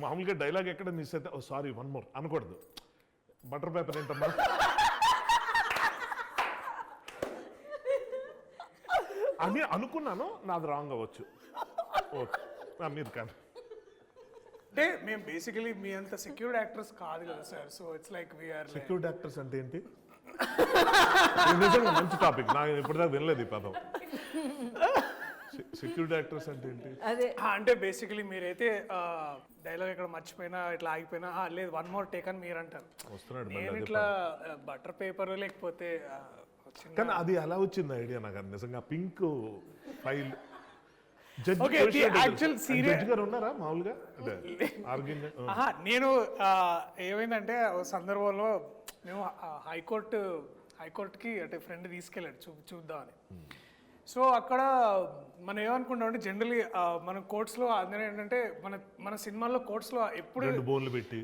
మామూలుగా డైలాగ్ ఎక్కడ మిస్ అయితే ఓ సారీ 1 more అనకూడదు. బటర్ పేపర్ ఏంటమ్మా అని అనుకున్నాను, నాది రాంగ్ అవ్వచ్చు. ఓకే మీరు కానీ అంటే మేము బేసికలీ మీ అంత సెక్యూర్డ్ యాక్టర్స్ కాదు కదా sir. So it's like we are secured actors అంటే ఏంటి? ఇది నిజంగా మంచి టాపిక్, నాకు ఇప్పటిదాకా వినలేదు ఈ పదం. సెక్యూరిటీ యాక్టర్స్ అంటే ఏంటి? అదే అంటే బేసికలీ మీరైతే డైలాగ్ ఇక్కడ మర్చిపోయినా ఇట్లా ఆగిపోయినా లేదు 1 more టేక్ అని మీరు అంటారు. వస్తున్నాడు నేను ఇట్లా బటర్ పేపర్ లేకపోతే చిన్న కానీ అది ఎలా వచ్చింది ఐడియా నాకు అది నిజంగా. Pink file Okay, the actual serious- judge గారు ఉన్నారా మామూలుగా అంటే ఆర్గ్యూయింగ్? నేను ఏమైందంటే ఓ సందర్భంలో మేము హైకోర్టుకి అంటే ఫ్రెండ్ తీసుకెళ్ళాడు చూద్దామని. సో అక్కడ మనం ఏమనుకుంటాం అంటే జనరలీ మన కోర్ట్స్లో అందరూ ఏంటంటే మన సినిమాల్లో కోర్ట్స్లో ఎప్పుడు 2 బోన్లు పెట్టి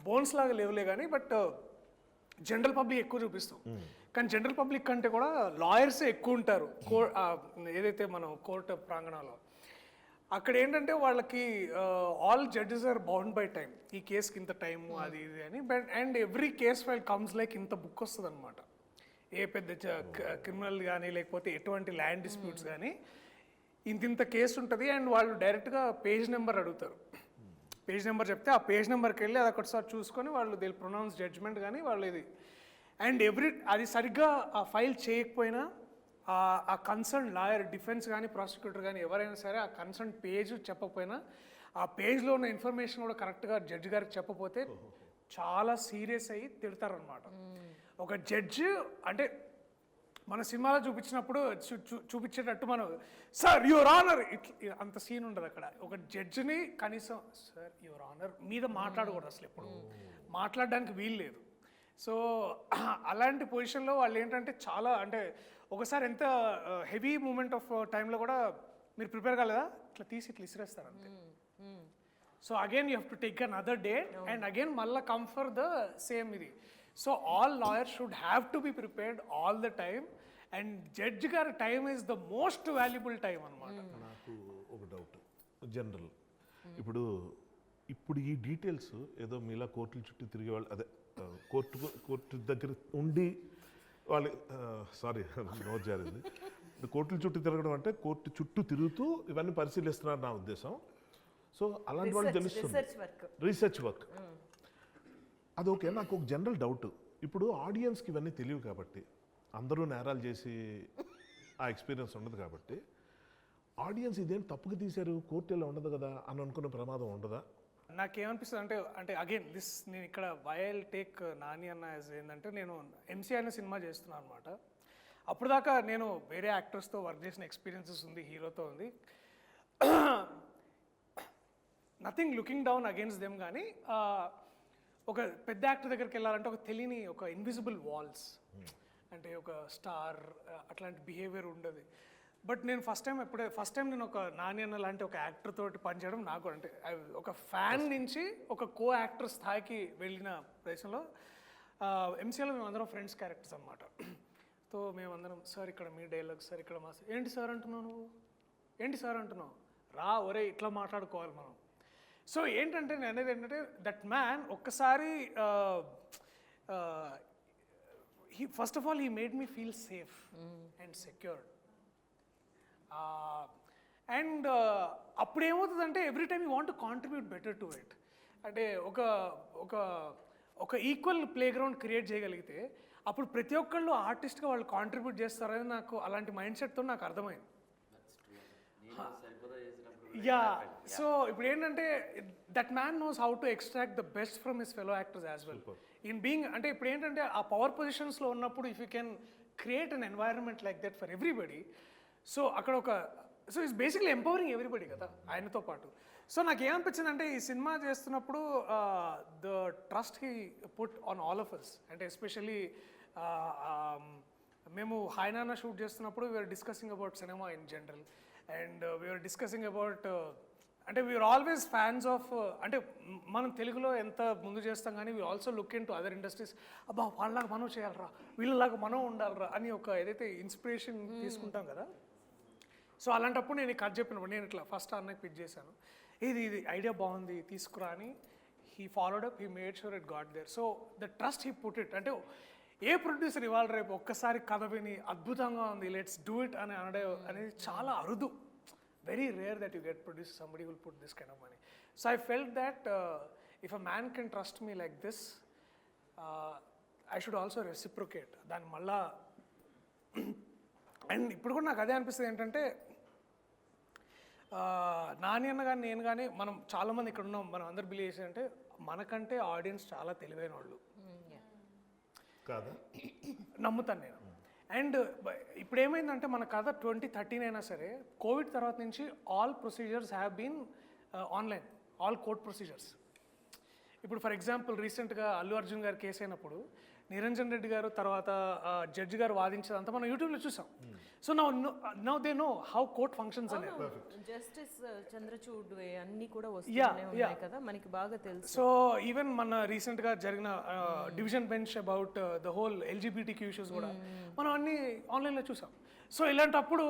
బోన్స్ లాగా లేవులే కానీ బట్ జనరల్ పబ్లిక్ ఎక్కువ చూపిస్తాం. కానీ జనరల్ పబ్లిక్ కంటే కూడా లాయర్స్ ఎక్కువ ఉంటారు ఏదైతే మనం కోర్టు ప్రాంగణంలో. అక్కడ ఏంటంటే వాళ్ళకి all judges are bound by time. ఈ కేసుకి ఇంత టైము అది ఇది అని. But and every case file comes like ఇంత బుక్ వస్తుంది అనమాట. ఏ పెద్ద క్రిమినల్ కానీ లేకపోతే ఎటువంటి ల్యాండ్ డిస్ప్యూట్స్ కానీ ఇంత కేసు ఉంటుంది. అండ్ వాళ్ళు డైరెక్ట్గా పేజ్ నెంబర్ అడుగుతారు. పేజ్ నెంబర్ చెప్తే ఆ పేజ్ నెంబర్కి వెళ్ళి అది ఒకటిసారి చూసుకొని వాళ్ళు దే ప్రొనౌన్స్ జడ్జ్మెంట్ కానీ వాళ్ళు ఇది. అండ్ అది సరిగ్గా ఆ ఫైల్ చేయకపోయినా ఆ కన్సర్న్ లాయర్ డిఫెన్స్ కానీ ప్రాసిక్యూటర్ కానీ ఎవరైనా సరే ఆ కన్సర్న్ పేజ్ చెప్పకపోయినా ఆ పేజ్లో ఉన్న ఇన్ఫర్మేషన్ కూడా కరెక్ట్గా జడ్జి గారికి చెప్పకపోతే చాలా సీరియస్ అయ్యి తిడతారనమాట. ఒక జడ్జి అంటే మన సినిమాలో చూపించినప్పుడు చూపించేటట్టు మనం సార్ యువర్ ఆనర్ అంత సీన్ ఉండదు అక్కడ. ఒక జడ్జిని కనీసం సార్ యువర్ ఆనర్ మీద మాట్లాడకూడదు అసలు, ఎప్పుడు మాట్లాడడానికి వీలు లేదు. సో అలాంటి పొజిషన్లో వాళ్ళు ఏంటంటే చాలా అంటే ఒకసారి ఎంత హెవీ మూమెంట్ ఆఫ్ టైంలో కూడా మీరు ప్రిపేర్ కాలేదా ఇట్లా తీసి ఇట్లా ఇసిరేస్తారు అంతే. So again you have to take another day and again మళ్ళీ కమ్ ఫర్ ద సేమ్ ఇది. So all lawyers should have to be prepared all the time. And judge గారి time is the most valuable time అనమాట. నాకు ఒక doubt general, ఇప్పుడు ఈ details ఏదో మీలా కోర్టుల చుట్టూ తిరిగే వాళ్ళు అదే కోర్టు దగ్గర ఉండి వాళ్ళు సారీ నోట్ జరిగింది. కోర్టుల చుట్టూ తిరగడం అంటే కోర్టు చుట్టూ తిరుగుతూ ఇవన్నీ పరిశీలిస్తున్నారు నా ఉద్దేశం. సో అలాంటి వాళ్ళు తెలుస్తుంది రీసెర్చ్ వర్క్. అది ఓకే. నాకు ఒక జనరల్ డౌట్, ఇప్పుడు ఆడియన్స్కి ఇవన్నీ తెలియవు కాబట్టి అందరూ నేరాలు చేసి ఆ ఎక్స్పీరియన్స్ ఉండదు కాబట్టి ఆడియన్స్ ఇదేం తప్పుగా తీశారు కోర్టు ఇలా ఉండదు కదా అని అనుకునే ప్రమాదం ఉండదా? నాకేమనిపిస్తుంది అంటే అగైన్ నేను ఇక్కడ వైల్ టేక్ నాని అన్న ఏంటంటే నేను ఎంసీ అనే సినిమా చేస్తున్నాను అనమాట. అప్పుడు దాకా నేను వేరే యాక్టర్స్తో వర్క్ చేసిన ఎక్స్పీరియన్సెస్ ఉంది, హీరోతో ఉంది. Nothing looking down against them. కానీ ఒక పెద్ద యాక్టర్ దగ్గరికి వెళ్ళాలంటే ఒక తెలియని ఒక ఇన్విజిబుల్ వాల్స్ అంటే ఒక స్టార్ అట్లాంటి బిహేవియర్ ఉండదు. బట్ నేను ఫస్ట్ టైం నేను ఒక నాని అన్న లాంటి ఒక యాక్టర్ తోటి పనిచేయడం నాకు అంటే ఒక ఫ్యాన్ నుంచి ఒక కో యాక్టర్ స్థాయికి వెళ్ళిన ప్రదేశంలో ఎంసీలో మేమందరం ఫ్రెండ్స్ క్యారెక్టర్స్ అనమాట. సో మేమందరం సార్ ఇక్కడ మీ డైలాగ్ సార్ ఇక్కడ మా ఏంటి సార్ అంటున్నావు నువ్వు ఏంటి సార్ అంటున్నావు రా ఒరే ఇట్లా మాట్లాడుకోవాలి మనం. సో ఏంటంటే నేను అనేది ఏంటంటే దట్ మ్యాన్ ఒక్కసారి first of all he made me feel safe and secured. And అప్పుడు ఏమవుతుందంటే every time you want to contribute better to it. అంటే ఒక ఈక్వల్ ప్లే గ్రౌండ్ క్రియేట్ చేయగలిగితే అప్పుడు ప్రతి ఒక్కళ్ళు ఆర్టిస్ట్గా వాళ్ళు కాంట్రిబ్యూట్ చేస్తారని నాకు అలాంటి మైండ్ సెట్తో నాకు అర్థమైంది. యా సో ఇప్పుడు ఏంటంటే that man knows how to extract the best from his fellow actors as well in being. అంటే ఇప్పుడు ఏంటంటే ఆ పవర్ పొజిషన్స్లో ఉన్నప్పుడు if you can create an environment like that for everybody. So అక్కడ so it's basically empowering everybody కదా ఆయనతో పాటు. సో నాకు ఏమనిపించింది అంటే ఈ సినిమా చేస్తున్నప్పుడు the trust he put on all of us. అంటే ఎస్పెషల్లీ మేము హాయ్ నాన్న షూట్ చేస్తున్నప్పుడు we are discussing about cinema in general and we are discussing about అంటే వీఆర్ ఆల్వేస్ ఫ్యాన్స్ ఆఫ్ అంటే మనం తెలుగులో ఎంత ముందు చేస్తాం కానీ we also look into other industries. అబ్బా వాళ్ళలాగా మనం చేయాలరా వీళ్ళలాగా మనం ఉండాలరా అని ఒక ఏదైతే ఇన్స్పిరేషన్ తీసుకుంటాం కదా. సో అలాంటప్పుడు నేను కథ చెప్పినప్పుడు నేను ఇట్లా ఫస్ట్ అన్నకి పిచ్ చేశాను, ఇది ఐడియా బాగుంది తీసుకురా అని. He followed up, he made sure it got there. So the trust he put it. అంటే ఏ ప్రొడ్యూసర్ ఇవాళ రేపు ఒక్కసారి కథ విని అద్భుతంగా ఉంది లెట్స్ డూ ఇట్ అని అనడం అనేది చాలా అరుదు. very rare that you get produced somebody who will put this kind of money. So I felt that if a man can trust me like this, I should also reciprocate. దాని మళ్ళా and ఇప్పుడు కూడా నాకు అదే అనిపిస్తుంది ఏంటంటే నాని అన్న కానీ నేను కానీ మనం చాలామంది ఇక్కడ ఉన్నాం, మనం అందరు బిలీవ్ చేసి అంటే మనకంటే ఆడియన్స్ చాలా తెలివైన వాళ్ళు కాదా? నమ్ముతాను నేను. అండ్ ఇప్పుడు ఏమైందంటే మన కథ 2013 అయినా సరే కోవిడ్ తర్వాత నుంచి all procedures have been online, all court procedures. ఇప్పుడు ఫర్ ఎగ్జాంపుల్ రీసెంట్గా అల్లు అర్జున్ గారు కేసు అయినప్పుడు నిరంజన్ రెడ్డి గారు తర్వాత జడ్జి గారు వాదించేదంతా మనం యూట్యూబ్లో చూసాం. So now they know how court functions అనేది. జస్టిస్ చంద్రచూడ్ అన్ని కూడా వస్తూనే ఉన్నాయి కదా, మనకి బాగా తెలుసు. సో ఈవెన్ మన రీసెంట్గా జరిగిన division bench about the whole LGBTQ issues కూడా మనం అన్ని ఆన్లైన్లో చూసాం. సో ఇలాంటప్పుడు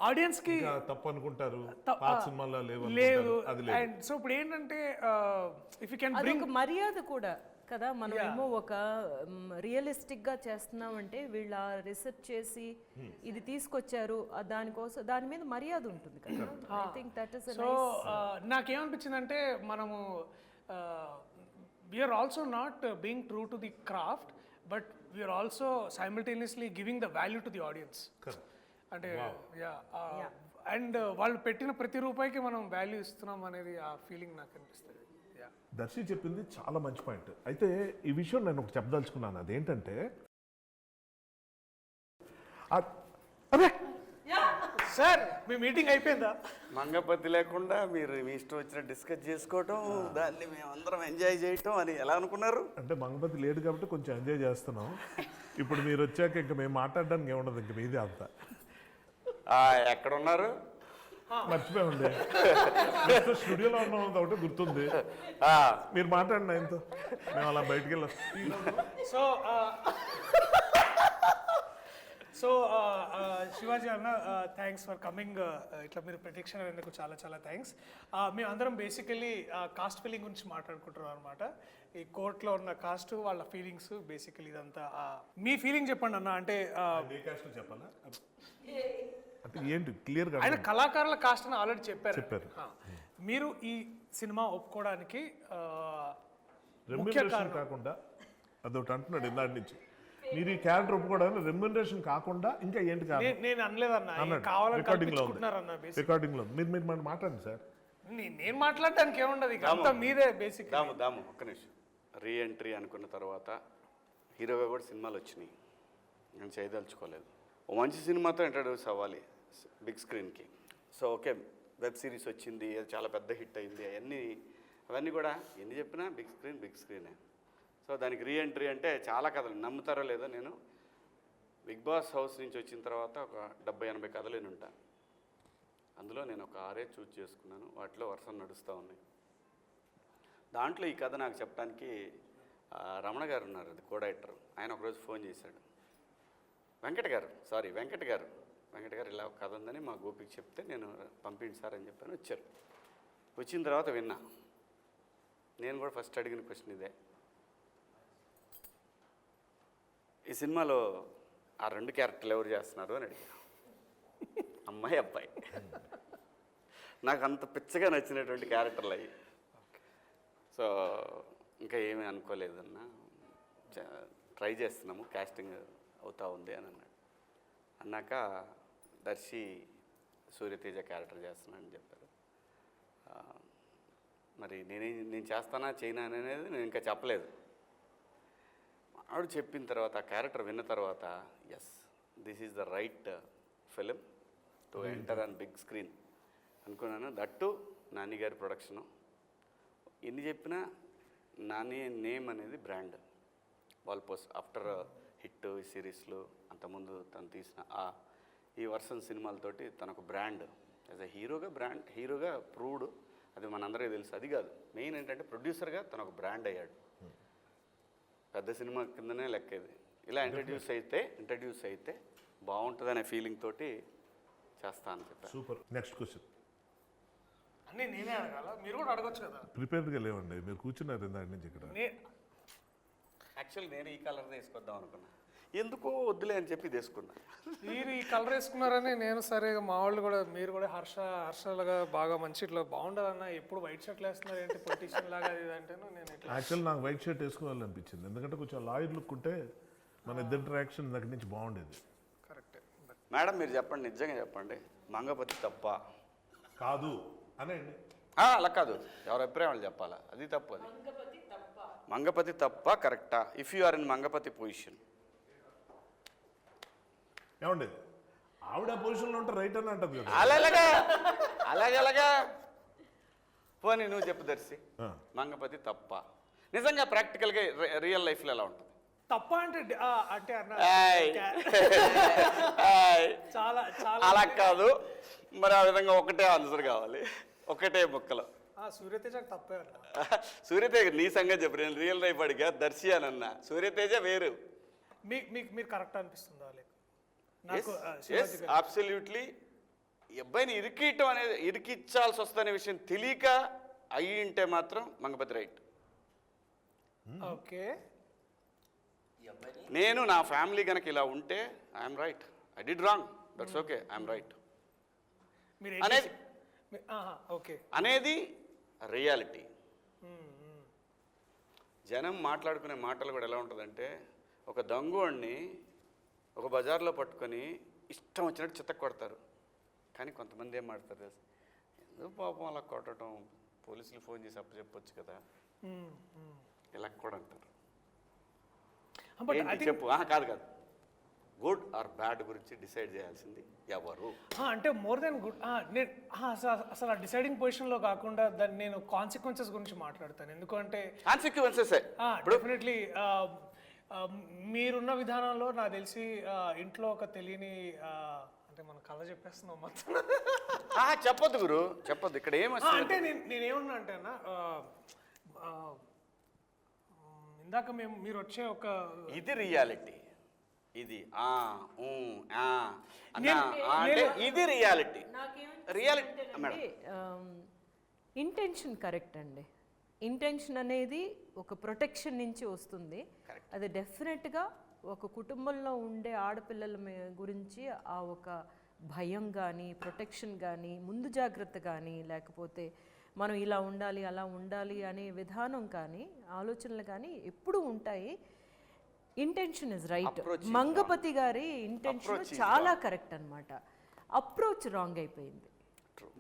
ఆడియన్స్కి తప్పు అనుకుంటారు, సినిమాలో లేదు. అండ్ సో ఇప్పుడు ఏంటంటే ఇఫ్ యూ కెన్ బ్రింగ్ మర్యాద కూడా కదా, మనం ఏమో ఒక రియలిస్టిక్ గా చేస్తున్నామంటే వీళ్ళ రీసెర్చ్ చేసి ఇది తీసుకొచ్చారు, దానికోసం దాని మీద మర్యాద ఉంటుంది కదా. I think that is so నాకేమనిపించిందంటే మనము we're also not being true to the craft, but we're also simultaneously giving the value to the audience. అంటే అండ్ వాళ్ళు పెట్టిన ప్రతి రూపాయికి మనం వాల్యూ ఇస్తున్నాం అనేది ఆ ఫీలింగ్ నాకు అనిపిస్తుంది. దర్శి చెప్పింది చాలా మంచి పాయింట్. అయితే ఈ విషయం నేను ఒకటి చెప్పదలుచుకున్నాను. అదేంటంటే అరే సార్ మీ మీటింగ్ అయిపోయిందా? మంగపతి లేకుండా మీరు మీ ఇష్టం వచ్చిన డిస్కస్ చేసుకోవటం, దాన్ని మేము అందరం ఎంజాయ్ చేయటం అని ఎలా అనుకున్నారు? అంటే మంగపతి లేడు కాబట్టి కొంచెం ఎంజాయ్ చేస్తున్నాం. ఇప్పుడు మీరు వచ్చాక ఇంకా మేము మాట్లాడడానికి ఏముండదు, ఇంక మీదే అంతా. ఎక్కడ ఉన్నారు? మర్చిపోయామండి, స్టూడియోలో ఉన్నాం ఒకటి గుర్తుంది. మీరు మాట్లాడండి ఆయనతో, మేము అలా బయటికి వెళ్ళాం. సో శివాజీ అన్న థ్యాంక్స్ ఫర్ కమింగ్. ఇట్లా మీరు ప్రత్యక్ష అయినందుకు చాలా చాలా థ్యాంక్స్. మేము అందరం బేసికలీ కాస్ట్ ఫీలింగ్ గురించి మాట్లాడుకుంటున్నాం అనమాట. ఈ కోర్టులో ఉన్న కాస్ట్, వాళ్ళ ఫీలింగ్స్, బేసికలీ ఇదంతా. మీ ఫీలింగ్ చెప్పండి అన్న. అంటే చెప్పాలా అంటే ఏంటి క్లియర్గా? ఆయన కళాకారుల కాస్ట్ అని ఆల్రెడీ చెప్పారు. మీరు ఈ సినిమా ఒప్పుకోవడానికి రెమ్యునరేషన్ కాకుండా అదొకటి అంటున్నాడు ఇందాటి నుంచి. మీరు ఈ క్యారెక్టర్ ఒప్పుకోవడానికి రెమ్యునరేషన్ కాకుండా ఇంకా ఏంటి కాదు? నేను అనలేదన్న, కావాలని కల్పించుకుంటున్నారన్న. రికార్డింగ్ లో మీరు మాట్లాడండి సార్. నేను మాట్లాడడానికి ఏముండదు, ఇక అంతా మీదే బేసిక్. దాము ఒక్క నిమిషం. రీ ఎంట్రీ అనుకున్న తర్వాత హీరోగా కూడా సినిమాలు వచ్చినాయి, నేను చేయదలుచుకోలేదు. ఓ మంచి సినిమాతో ఇంట్రడ్యూస్ అవ్వాలి బిగ్ స్క్రీన్కి. సో ఓకే, వెబ్ సిరీస్ వచ్చింది, అది చాలా పెద్ద హిట్ అయింది, అవన్నీ కూడా ఎన్ని చెప్పినా బిగ్ స్క్రీనే. సో దానికి రీ ఎంట్రీ అంటే చాలా కథలు, నమ్ముతారో లేదో, నేను బిగ్ బాస్ హౌస్ నుంచి వచ్చిన తర్వాత ఒక 70-80 కథలు నేను ఉంటాను. అందులో నేను ఒక 6 చూజ్ చేసుకున్నాను, వాటిలో వరుస నడుస్తూ ఉన్నాయి. దాంట్లో ఈ కథ నాకు చెప్పడానికి రమణ గారు ఉన్నారు, అది కో డైరెక్టర్. ఆయన ఒకరోజు ఫోన్ చేశాడు, వెంకట గారు ఇలా కథ ఉందని మా గోపికి చెప్తే నేను పంపిండి సార్ అని చెప్పాను. వచ్చారు. వచ్చిన తర్వాత విన్నా. నేను కూడా ఫస్ట్ అడిగిన క్వశ్చన్ ఇదే, ఈ సినిమాలో ఆ 2 క్యారెక్టర్లు ఎవరు చేస్తున్నారు అని అడిగా. అమ్మాయి అబ్బాయి. నాకు అంత పిచ్చగా నచ్చినటువంటి క్యారెక్టర్లు అయ్యి. సో ఇంకా ఏమీ అనుకోలేదన్నా, ట్రై చేస్తున్నాము, కాస్టింగ్ అవుతా ఉంది అని అన్నాడు. అన్నాక దర్శి సూర్యతేజ క్యారెక్టర్ చేస్తున్నానని చెప్పారు. మరి నేను చేస్తానా చేయనా అనేది నేను ఇంకా చెప్పలేదు. ఆవిడ చెప్పిన తర్వాత, ఆ క్యారెక్టర్ విన్న తర్వాత, yes this is the right film to enter on big screen అనుకున్నాను. దట్టు నాని గారి ప్రొడక్షను. ఎన్ని చెప్పినా నాని నేమ్ అనేది brand. Wall post after hit సిరీస్లు, అంతకుముందు తను తీసిన ఈ వర్షన్ సినిమాలతోటి తనకు బ్రాండ్ యాజ్ ఎ హీరోగా ప్రూవ్డ్. అది మనందరికీ తెలుసు. అది కాదు మెయిన్ ఏంటంటే ప్రొడ్యూసర్గా తను ఒక బ్రాండ్ అయ్యాడు. పెద్ద సినిమా కిందనే లెక్క ఇది. ఇలా ఇంట్రడ్యూస్ అయితే బాగుంటుందనే ఫీలింగ్ తోటి చేస్తాను చెప్పాను. సూపర్. Next question. అన్నీ నేనే అడగాల, మీరు కూడా అడగొచ్చు కదా. ప్రిపేర్డ్గా లేవండి, మీరు కూర్చున్నారు ఇందాటి నుంచి ఇక్కడ. యాక్చువల్ నేను ఈ కలర్ తీసుకొద్దాం అనుకున్నా. ఎందుకో వద్దులే అని చెప్పి తీసుకున్నా. మీరు ఈ కలర్ వేసుకున్నారని నేను సరే మా వాళ్ళు కూడా మీరు కూడా హర్షలాగా బాగా మంచి ఇట్లా బాగుండదన్న ఎప్పుడు వైట్ షర్ట్లు వేస్తున్నారు ఏంటి పొలిటీషియన్ లాగా అది ఇది అంటేను నేను ఇట్లా యాక్చువల్ నాకు వైట్ షర్ట్ వేసుకోవాలనిపించింది, ఎందుకంటే కొంచెం లాయర్ లుక్ ఉంటే మన ఇద్దరు ఇంటరాక్షన్ దగ్గర నుంచి బాగుండేది. కరెక్టే. మేడం మీరు చెప్పండి, నిజంగా చెప్పండి, మంగపతి తప్ప? కాదు అనండి. అలా కాదు, ఎవరి అభిప్రాయం వాళ్ళు చెప్పాలా, అది తప్పు. అది మంగపతి తప్ప కరెక్టా? If you are in Mangapathi position. ఏమండి ఆవిడ పొజిషన్లో ఉంటే రైట్ అని అంటది కదా. అలాగలాగా పోనీ నువ్వు చెప్పు దర్శి, మంగపతి తప్ప నిజంగా ప్రాక్టికల్గా రియల్ లైఫ్లో ఎలా ఉంటుంది? తప్ప అంటే అంటే అన్న ఏయ్. ఏయ్. చాలా చాలా అలా కాదు మరి, ఆ విధంగా ఒకటే ఆన్సర్ కావాలి, ఒకటే ముక్కలో. సూర్యతేజకు తప్పే అన్న. సూర్యతేజ నీ సంగతి చెప్పు, నేను రియల్ లైఫ్ అడిగా దర్శి అని అన్నా, సూర్యతేజ వేరు. మీరు కరెక్ట్ అనిపిస్తుందా లేక నాకు ఎస్ అబ్సల్యూట్లీ. ఈ అబ్బాయిని ఇరికియటం అనేది, ఇరికిచ్చాల్సి వస్తుందనే విషయం తెలియక అయ్యి ఉంటే మాత్రం మంగపతి రైట్. ఓకే. నేను నా ఫ్యామిలీ కనుక ఇలా ఉంటే I'm right, I did wrong, that's okay, I'm right మీరు అనేది ఓకే అనేది రియాలిటీ. జనం మాట్లాడుకునే మాటలు కూడా ఎలా ఉంటుందంటే, ఒక దొంగోడిని ఒక బజార్లో పట్టుకొని ఇష్టం వచ్చినట్టు చిత్త కొడతారు, కానీ కొంతమంది ఏం మాడతారు తెలుసు, ఎందుకు పాపం అలా కొట్టడం, పోలీసులు ఫోన్ చేసి అప్పచెప్పొచ్చు కదా, ఇలా కూడా అంటారు. ఏంటి చెప్పు. కాదు కాదు, గుడ్ ఆర్ బ్యాడ్ గురించి డిసైడ్ చేయాల్సింది ఎవరు? అంటే మోర్ దెన్ గుడ్ నేను అసలు ఆ డిసైడింగ్ పొజిషన్లో కాకుండా దాన్ని నేను కాన్సిక్వెన్సెస్ గురించి మాట్లాడతాను. ఎందుకంటే కాన్సిక్వెన్సెస్ డెఫినెట్లీ మీరున్న విధానంలో నాకు తెలిసి ఇంట్లో ఒక తెలియని అంటే మన కథ చెప్పేస్తున్నాం మొత్తం. చెప్పొద్దు గురు, చెప్పొద్దు. ఇక్కడ అంటే నేనేమన్నా అంటే అన్న ఇందాక మీరు వచ్చే ఒక ఇది రియాలిటీ, ఇది అంటే ఇది రియాలిటీ. రియాలిటీ ఇంటెన్షన్ కరెక్ట్ అండి. ఇంటెన్షన్ అనేది ఒక ప్రొటెక్షన్ నుంచి వస్తుంది. అది డెఫినెట్గా ఒక కుటుంబంలో ఉండే ఆడపిల్లల గురించి ఆ ఒక భయం కానీ, ప్రొటెక్షన్ కానీ, ముందు జాగ్రత్త కానీ, లేకపోతే మనం ఇలా ఉండాలి అలా ఉండాలి అనే విధానం కానీ, ఆలోచనలు కానీ ఎప్పుడూ ఉంటాయి. Intention is right. మంగపతి గారి ఇంటెన్షన్ చాలా కరెక్ట్ అన్నమాట. అప్రోచ్ రాంగ్ అయిపోయింది.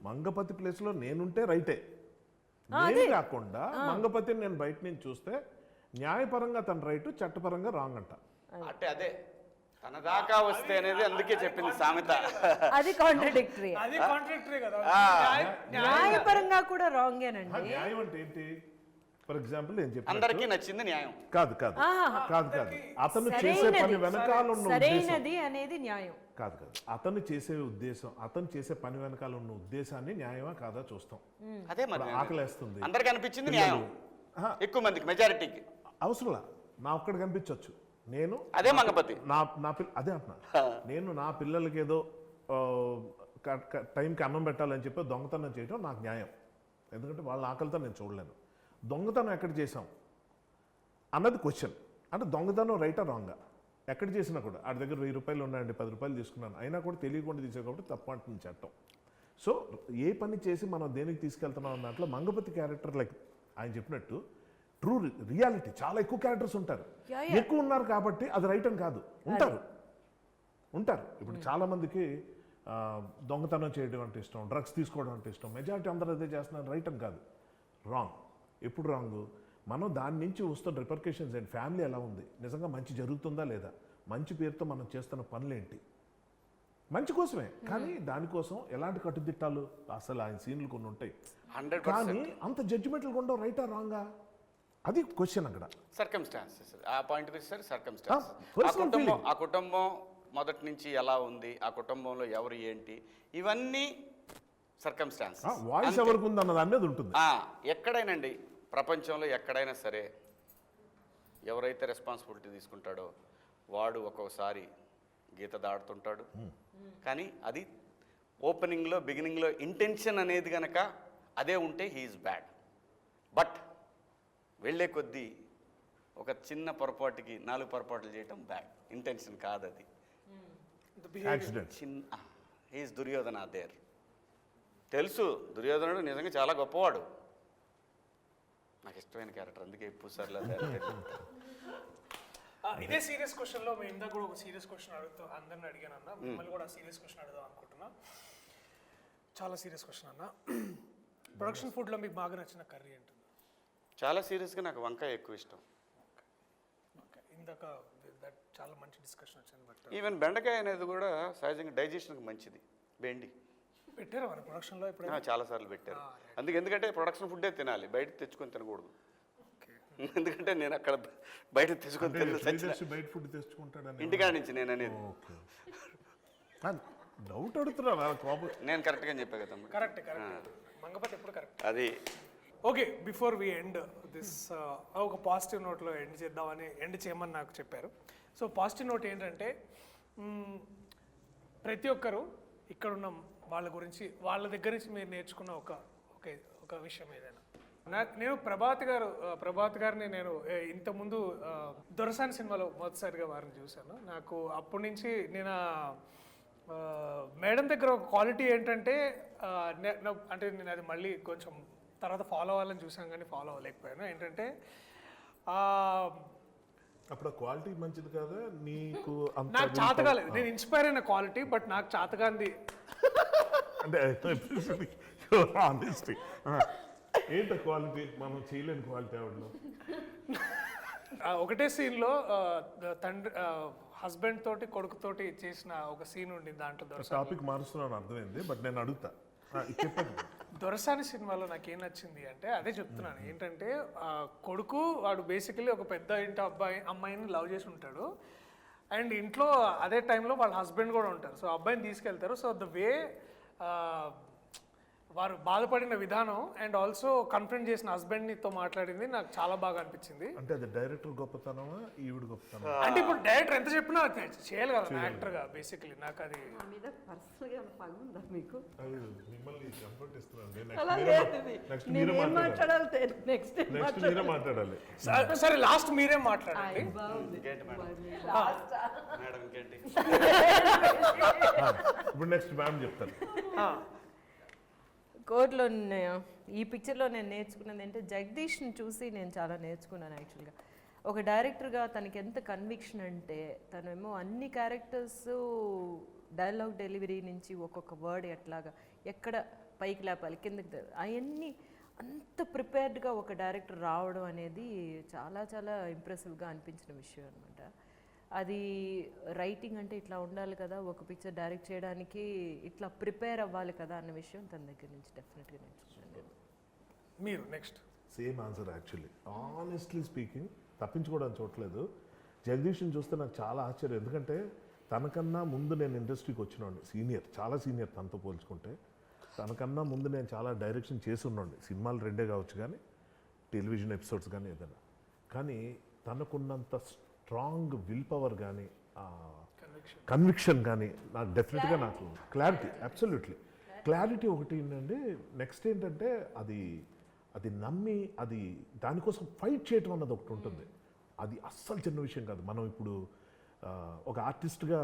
మంగపతి ప్లేస్లో నేనుంటే రైటే, నేను కాకుండా మంగపతిని నేను బయట నుంచి చూస్తే న్యాయపరంగా తన రైట్, చట్టపరంగా రాంగ్ అంట. అంటే అదే తన దాకా వస్తే అనేది అందుకే చెప్పింది సామెత. అది కాంట్రడిక్టరీ. అది కాంట్రాక్టరీ కదా. న్యాయపరంగా కూడా రాంగేనండి. న్యాయం అంటే ఏంటి? ఫర్ ఎగ్జాంపుల్ నేను చెప్పాను, అందరికీ నచ్చింది న్యాయం కాదు కాదు కాదు కాదు అతను చేసే పని వెనకాల ఉన్న సరైనది అనేది న్యాయం కాదు కాదు. అతను చేసే ఉద్దేశం, అతను చేసే పని వెనకాల ఉన్న ఉద్దేశాన్ని న్యాయమా కాదా చూస్తాం. అదే మరి ఆకలేస్తుంది, అందరికి అనిపించింది న్యాయం, ఎక్కువ మందికి మెజారిటీకి అవసరంలా నా ఒక్కడికి కనిపించవచ్చు. నేను అదే మంగపతి అదే అంటున్నా, నేను నా పిల్లలకి ఏదో టైంకి అన్నం పెట్టాలని చెప్పి దొంగతనం చేయడం నాకు న్యాయం, ఎందుకంటే వాళ్ళ ఆకలితో నేను చూడలేను. దొంగతనం ఎక్కడ చేసాం అన్నది క్వశ్చన్. అంటే దొంగతనం రైటా రాంగా ఎక్కడ చేసినా కూడా, ఆడి దగ్గర 1000 రూపాయలు ఉన్నాయండి, 10 రూపాయలు తీసుకున్నాను, అయినా కూడా తెలియకుండా తీసే కాబట్టి తప్పు అంటుంది చట్టం. సో ఏ పని చేసి మనం దేనికి తీసుకెళ్తున్నాం అన్న దాంట్లో మంగపతి క్యారెక్టర్ లైక్ ఆయన చెప్పినట్టు ట్రూ రియాలిటీ చాలా ఎక్కువ క్యారెక్టర్స్ ఉంటారు, ఎక్కువ ఉన్నారు కాబట్టి అది రైట్ అని కాదు, ఉంటారు. ఇప్పుడు చాలామందికి దొంగతనం చేయడం అంటే ఇష్టం, డ్రగ్స్ తీసుకోవడం అంటే ఇష్టం, మెజారిటీ అందరూ అదే చేస్తున్నారు, రైట్ అని కాదు, రాంగ్. ఎప్పుడు రాంగ్? మనం దాని నుంచి వస్తున్న రిపర్కేషన్స్ ఏంటి, ఫ్యామిలీ ఎలా ఉంది, నిజంగా మంచి జరుగుతుందా లేదా, మంచి పేరుతో మనం చేస్తున్న పనులేంటి, మంచి కోసమే కానీ దానికోసం ఎలాంటి కట్టుదిట్టాలు, అసలు ఆయన సీన్లు కొన్ని ఉంటాయి కానీ అంత జడ్జిమెంట్లు ఉండవు, రైటా రాంగా, అది క్వశ్చన్ అక్కడ. సర్కమ్స్టాన్సెస్ ఆ పాయింట్ వచ్చేసరికి సర్కమ్స్టాన్సెస్, ఆ కుటుంబం మొదటి నుంచి ఎలా ఉంది, ఆ కుటుంబంలో ఎవరు ఏంటి, ఇవన్నీ సర్కమ్స్టాన్సెస్. వాయిస్ ఎవరికి ఉంది అన్నది అనేది ఉంటుంది. ఎక్కడైనండి ప్రపంచంలో ఎక్కడైనా సరే ఎవరైతే రెస్పాన్సిబిలిటీ తీసుకుంటాడో వాడు ఒక్కొక్కసారి గీత దాడుతుంటాడు, కానీ అది ఓపెనింగ్లో బిగినింగ్లో ఇంటెన్షన్ అనేది కనుక అదే ఉంటే హీఈస్ బ్యాడ్. బట్ వెళ్ళే కొద్దీ ఒక చిన్న పొరపాటుకి 4 పొరపాట్లు చేయటం బ్యాడ్, ఇంటెన్షన్ కాదు అది. యాక్సిడెంట్. చిన్న హీస్ దుర్యోధన దేర్. తెలుసు దుర్యోధనుడు నిజంగా చాలా గొప్పవాడు, నాకు ఇష్టమైన క్యారెక్టర్, అందుకే ఇప్పుడు సార్లు ఇదే సీరియస్ క్వశ్చన్ లో మేము ఇందాక కూడా ఒక సీరియస్ క్వశ్చన్ అడుగుతూ అందరిని అడిగాను అన్న, మిమ్మల్ని కూడా సీరియస్ క్వశ్చన్ అడుగుదాం అనుకుంటున్నా. చాలా సీరియస్ క్వశ్చన్ అన్న. ప్రొడక్షన్ ఫుడ్ లో మీకు బాగా నచ్చిన కర్రీ ఏంటి? చాలా సీరియస్గా నాకు వంకాయ ఎక్కువ ఇష్టం. ఇందాక చాలా మంచి డిస్కషన్ వచ్చింది. బట్ ఈవెన్ బెండకాయ అనేది కూడా సహజంగా డైజెషన్కి మంచిది. బెండి పెట్టారు మన ప్రొడక్షన్లో ఇప్పుడు చాలాసార్లు పెట్టారు. ఎందుకంటే ప్రొడక్షన్ ఫుడ్డే తినాలి, బయట తెచ్చుకొని తినకూడదు. ఎందుకంటే నేను అక్కడ బయట తెచ్చుకొని బయట ఫుడ్ తెచ్చుకుంటాడని ఇంటికాడ నుంచి నేను అనేది. డౌట్ అడుగుతున్నా కోపం. నేను కరెక్ట్గా చెప్పా కదా. కరెక్ట్ మంగపతి ఎప్పుడు కరెక్ట్. అది okay, before we end this ఒక పాజిటివ్ నోట్లో ఎండ్ చేయమని నాకు చెప్పారు. సో పాజిటివ్ నోట్ ఏంటంటే ప్రతి ఒక్కరు ఇక్కడున్న వాళ్ళ గురించి, వాళ్ళ దగ్గర నుంచి మీరు నేర్చుకున్న ఒక విషయం ఏదైనా. నేను ప్రభాత్ గారిని నేను ఇంతకుముందు దొరసాని సినిమాలో మొదటిసారిగా వారిని చూశాను. నాకు అప్పటి నుంచి నేను మేడం దగ్గర ఒక క్వాలిటీ ఏంటంటే అంటే నేను అది మళ్ళీ కొంచెం తర్వాత ఫాలో అవ్వాలని చూసాను కానీ ఫాలో అవ్వలేకపోయాను. ఏంటంటే అప్పుడు క్వాలిటీ మంచిది కదా నీకు? నాకు చేతగాలేదు, నేను ఇన్స్పైర్ అయిన క్వాలిటీ, బట్ నాకు చేతగాంది అంటే ఏంట క్వాలిటీ? మనం చేయలేని క్వాలిటీ ఆవిడలో. ఒకటే సీన్లో తండ్రి హస్బెండ్ తోటి కొడుకుతోటి చేసిన ఒక సీన్ ఉండింది. దాంట్లో టాపిక్ మారుస్తున్నాను అర్థమైంది, బట్ నేను అడుగుతా. దొరసాని సినిమాలో నాకు ఏం నచ్చింది అంటే అదే చెప్తున్నాను. ఏంటంటే కొడుకు వాడు బేసికలీ ఒక పెద్ద ఇంటి అమ్మాయిని లవ్ చేసి ఉంటాడు, అండ్ ఇంట్లో అదే టైంలో వాళ్ళ హస్బెండ్ కూడా ఉంటారు. సో అబ్బాయిని తీసుకెళ్తారు. సో ద వే వారు బాధపడిన విధానం అండ్ ఆల్సో కన్ఫ్రంట్ చేసిన హస్బెండ్తో మాట్లాడింది నాకు చాలా బాగా అనిపించింది. అంటే అది డైరెక్టర్ గొప్పతనమా ఈవిడ గొప్పతనం? అంటే ఇప్పుడు డైరెక్టర్ ఎంత చెప్పినా చేయాలి కదా యాక్టర్గా. బేసికలీ నాకు అది మీద పర్సనల్గా పగుందా మీకు? మిమ్మల్ని కంఫర్ట్ ఇస్తున్నాను. అలా లేదు, నేను ఏం మాట్లాడాలి నెక్స్ట్ మీరే మాట్లాడాలి. సరే లాస్ట్ మీరే మాట్లాడండి. మేడం ఇంకేంటి? ఇప్పుడు నెక్స్ట్ మ్యామ్ చెప్తారు. కోర్టులో ఈ పిక్చర్లో నేను నేర్చుకున్నది ఏంటంటే జగదీష్ని చూసి నేను చాలా నేర్చుకున్నాను. యాక్చువల్గా ఒక డైరెక్టర్గా తనకి ఎంత కన్విక్షన్ అంటే తనేమో అన్ని క్యారెక్టర్స్ డైలాగ్ డెలివరీ నుంచి ఒక్కొక్క వర్డ్ ఎట్లాగా ఎక్కడ పైకి లేపాలి కిందకి అవన్నీ అంత ప్రిపేర్డ్గా ఒక డైరెక్టర్ రావడం అనేది చాలా చాలా ఇంప్రెసివ్గా అనిపించిన విషయం అనమాట. అది రైటింగ్ అంటే ఇట్లా ఉండాలి కదా, ఒక పిక్చర్ డైరెక్ట్ చేయడానికి ఇట్లా ప్రిపేర్ అవ్వాలి కదా అన్న విషయం తన దగ్గర నుంచి డెఫినెట్గా నేర్చుకున్నాను. మీరు next same answer actually. Honestly speaking, తప్పించుకోవడానికి చూడలేదు. జగదీష్ని చూస్తే నాకు చాలా ఆశ్చర్యం. ఎందుకంటే తనకన్నా ముందు నేను ఇండస్ట్రీకి వచ్చినోండి, సీనియర్, చాలా సీనియర్ తనతో పోల్చుకుంటే. తనకన్నా ముందు నేను చాలా డైరెక్షన్ చేసి ఉన్నాండి. సినిమాలు 2 కావచ్చు కానీ టెలివిజన్ ఎపిసోడ్స్ కానీ ఏదైనా. కానీ తనకున్నంత స్ట్రాంగ్ విల్ పవర్ కానీ కన్విక్షన్ కానీ నాకు డెఫినెట్గా నాకు క్లారిటీ, అబ్సల్యూట్లీ క్లారిటీ ఒకటి ఏంటంటే నెక్స్ట్ ఏంటంటే అది నమ్మి అది దానికోసం ఫైట్ చేయటం అన్నది ఒకటి ఉంటుంది. అది అస్సలు చిన్న విషయం కాదు. మనం ఇప్పుడు ఒక ఆర్టిస్ట్గా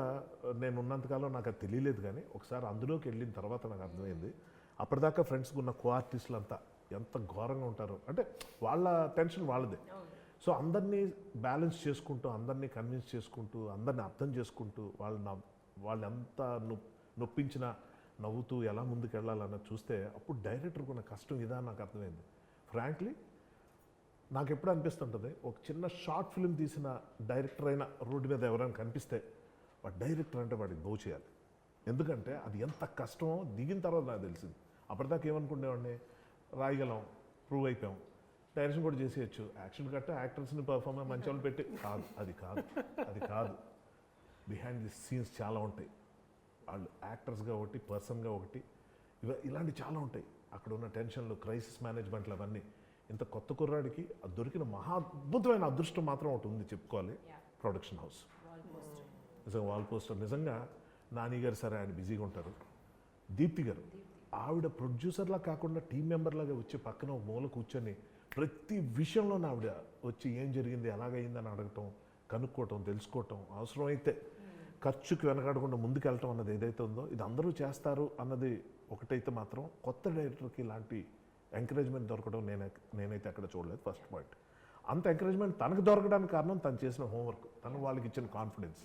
నేను ఉన్నంతకాలం నాకు అది తెలియలేదు, కానీ ఒకసారి అందులోకి వెళ్ళిన తర్వాత నాకు అర్థమైంది. అప్పటిదాకా ఫ్రెండ్స్కి ఉన్న కో ఆర్టిస్టులు అంతా ఎంత ఘోరంగా ఉంటారో. అంటే వాళ్ళ టెన్షన్ వాళ్ళదే. సో అందరినీ బ్యాలెన్స్ చేసుకుంటూ, అందరినీ కన్విన్స్ చేసుకుంటూ, అందరినీ అర్థం చేసుకుంటూ వాళ్ళు ఎంత నొప్పించినా నవ్వుతూ ఎలా ముందుకు వెళ్ళాలన్నది చూస్తే అప్పుడు డైరెక్టర్కి ఉన్న కష్టం ఇదా నాకు అర్థమైంది. ఫ్రాంక్లీ నాకు ఎప్పుడు అనిపిస్తుంటుంది, ఒక చిన్న షార్ట్ ఫిల్మ్ తీసిన డైరెక్టర్ అయినా రోడ్డు మీద ఎవరైనా కనిపిస్తే వాడు డైరెక్టర్ అంటే వాడికి దో చేయాలి. ఎందుకంటే అది ఎంత కష్టమో దిగిన తర్వాత నాకు తెలిసింది. అప్పటిదాకా ఏమనుకునేవాడిని, రాయగలం, ప్రూవ్ అయిపోయాం, డైరెక్షన్ కూడా చేసేయచ్చు, యాక్షన్ కట్ట యాక్టర్స్ని పర్ఫార్మెన్స్ మంచి వాళ్ళు పెట్టి అది కాదు. బిహైండ్ ది సీన్స్ చాలా ఉంటాయి. వాళ్ళు యాక్టర్స్గా ఒకటి, పర్సన్గా ఒకటి, ఇలాంటి చాలా ఉంటాయి. అక్కడ ఉన్న టెన్షన్లు, క్రైసిస్ మేనేజ్మెంట్లు, అవన్నీ. ఇంత కొత్త కుర్రాడికి దొరికిన మహా అద్భుతమైన అదృష్టం మాత్రం ఒకటి ఉంది చెప్పుకోవాలి, ప్రొడక్షన్ హౌస్. నిజంగా వాల్ పోస్టర్. నిజంగా నాని గారు సరే ఆయన బిజీగా ఉంటారు, దీప్తి గారు ఆవిడ ప్రొడ్యూసర్లా కాకుండా టీం మెంబర్లాగా వచ్చి పక్కన ఒక మూల కూర్చొని ప్రతి విషయంలో ఆవిడ వచ్చి ఏం జరిగింది ఎలాగైందని అడగటం, కనుక్కోవటం, తెలుసుకోవటం, అవసరమైతే ఖర్చుకి వెనకాడకుండా ముందుకెళ్ళటం అన్నది ఏదైతే ఉందో ఇది అందరూ చేస్తారు అన్నది ఒకటైతే మాత్రం కొత్త డైరెక్టర్కి ఇలాంటి ఎంకరేజ్మెంట్ దొరకడం నేనైతే అక్కడ చూడలేదు. First point. అంత ఎంకరేజ్మెంట్ తనకు దొరకడానికి కారణం తను చేసిన హోంవర్క్, తను వాళ్ళకి ఇచ్చిన confidence,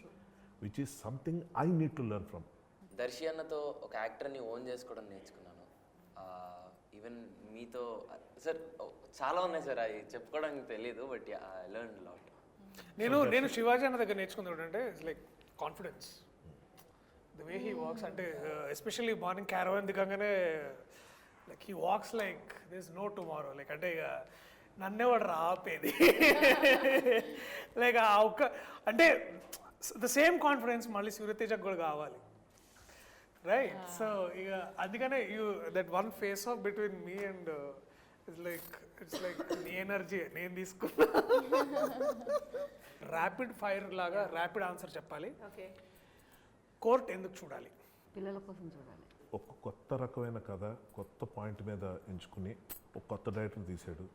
which is something I need to learn from. Darshi అన్నతో ఒక యాక్టర్ని ఓన్ చేసుకోవడం నేర్చుకున్నాను. ఈవెన్ మీతో సార్ చాలా ఉన్నాయి సార్, అవి చెప్పుకోవడానికి తెలియదు, బట్ ఐ లెర్న్ లాట్. నేను శివాజీ అన్న దగ్గర నేర్చుకుంది ఏంటంటే it's like confidence, the way he walks. అంటే ఎస్పెషల్లీ మార్నింగ్ క్యారవాన్ దిగంగానే like he walks like this no tomorrow. Like అంటే ఇక నన్నే వాడు రాపేది లైక్ ఆ ఒక్క అంటే ద సేమ్ కాన్ఫిడెన్స్ మళ్ళీ సూర్యతేజకు కూడా కావాలి, రైట్? సో ఇక అందుకనే you that one face of between me and it's like నీ ఎనర్జీ నేను తీసుకున్నా. ర్యాపిడ్ ఫైర్ లాగా ర్యాపిడ్ ఆన్సర్ చెప్పాలి. కోర్ట్ ఎందుకు చూడాలి? పిల్లల కోసం చూడాలి. ఒక కొత్త రకమైన కథ, కొత్త పాయింట్ మీద ఎంచుకుని ఒక కొత్త డైరెక్టర్ తీశాడు.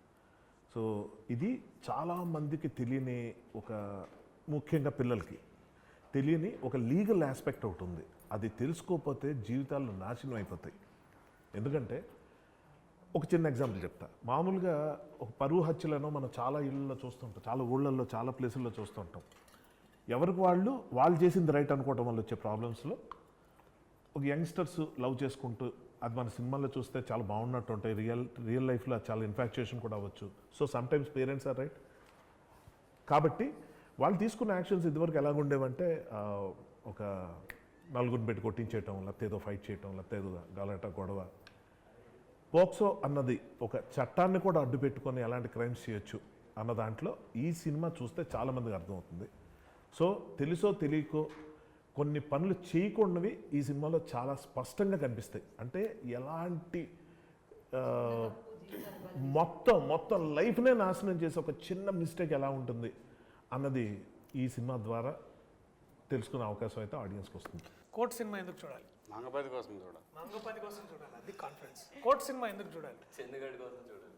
సో ఇది చాలామందికి తెలియని ఒక, ముఖ్యంగా పిల్లలకి తెలియని ఒక లీగల్ ఆస్పెక్ట్ ఒకటి ఉంది. అది తెలుసుకోకపోతే జీవితాలు నాశనం అయిపోతాయి. ఎందుకంటే ఒక చిన్న ఎగ్జాంపుల్ చెప్తా. మామూలుగా ఒక పరువు హత్యలను మనం చాలా ఇళ్ళల్లో చూస్తుంటాం, చాలా ఊళ్ళల్లో, చాలా ప్లేసుల్లో చూస్తుంటాం. ఎవరికి వాళ్ళు చేసింది రైట్ అనుకోవడం వల్ల వచ్చే ప్రాబ్లమ్స్లో ఒక యంగ్స్టర్స్ లవ్ చేసుకుంటూ, అది మన సినిమాల్లో చూస్తే చాలా బాగున్నట్టు ఉంటాయి, రియల్ లైఫ్లో చాలా ఇన్ఫాక్చుయేషన్ కూడా అవ్వచ్చు. So sometimes parents are right. కాబట్టి వాళ్ళు తీసుకున్న యాక్షన్స్ ఇదివరకు ఎలాగుండేవంటే ఒక నలుగురిని పెట్టి కొట్టించేయటం, లేకపోతే ఏదో ఫైట్ చేయటం, లేకపోతే ఏదో గలాట గొడవ. పోక్సో అన్నది ఒక చట్టాన్ని కూడా అడ్డు పెట్టుకొని ఎలాంటి క్రైమ్స్ చేయొచ్చు అన్న దాంట్లో ఈ సినిమా చూస్తే చాలామందికి అర్థమవుతుంది. సో తెలుసో తెలియకో కొన్ని పనులు చేయకుండావి ఈ సినిమాలో చాలా స్పష్టంగా కనిపిస్తాయి. అంటే ఎలాంటి మొత్తం లైఫ్నే నాశనం చేసే ఒక చిన్న మిస్టేక్ ఎలా ఉంటుంది అన్నది ఈ సినిమా ద్వారా తెలుసుకునే అవకాశం అయితే ఆడియన్స్కి వస్తుంది. కోర్ట్ సినిమా ఎందుకు చూడాలి? మంగపతి కోసం చూడాలి. మంగపతి కోసం చూడాలి, అది కాన్ఫిడెన్స్. కోర్ట్ సినిమా ఎందుకు చూడాలి? చందుగడి కోసం చూడాలి.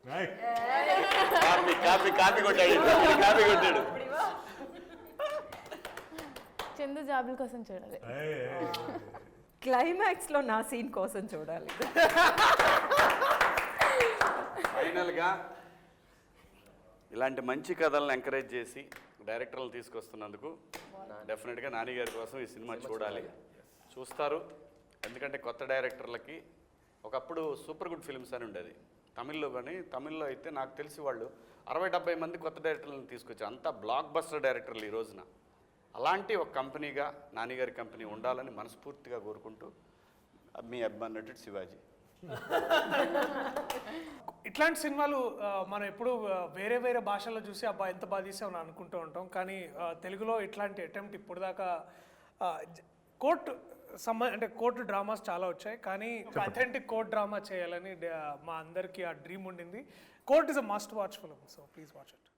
కాపీ కొట్టాడు. చందు జాబుల కోసం చూడాలి. క్లైమాక్స్లో నా సీన్ కోసం చూడాలి. ఫైనల్గా ఇలాంటి మంచి కథలను ఎంకరేజ్ చేసి డైరెక్టర్లు తీసుకొస్తున్నందుకు డెఫినెట్గా నాని గారి కోసం ఈ సినిమా చూడాలి, చూస్తారు. ఎందుకంటే కొత్త డైరెక్టర్లకి ఒకప్పుడు సూపర్ గుడ్ ఫిల్మ్స్ అని ఉండేది తమిళ్లో, కానీ తమిళ్లో అయితే నాకు తెలిసి వాళ్ళు 60-70 మంది కొత్త డైరెక్టర్లను తీసుకొచ్చారు. అంతా బ్లాక్ బస్టర్ డైరెక్టర్లు ఈ రోజున. అలాంటి ఒక కంపెనీగా నానిగారి కంపెనీ ఉండాలని మనస్ఫూర్తిగా కోరుకుంటూ మీ అభిమాన నటుడు శివాజీ. ఇట్లాంటి సినిమాలు మనం ఎప్పుడు వేరే వేరే భాషల్లో చూసి అబ్బా ఎంత బాగా తీసామని అనుకుంటూ ఉంటాం. కానీ తెలుగులో ఇట్లాంటి అటెంప్ట్ ఇప్పుడు దాకా అంటే కోర్టు డ్రామాస్ చాలా వచ్చాయి, కానీ ఒక అథెంటిక్ కోర్ట్ డ్రామా చేయాలని మా అందరికీ ఆ డ్రీమ్ ఉండింది. Court is a must watch film, so please watch it.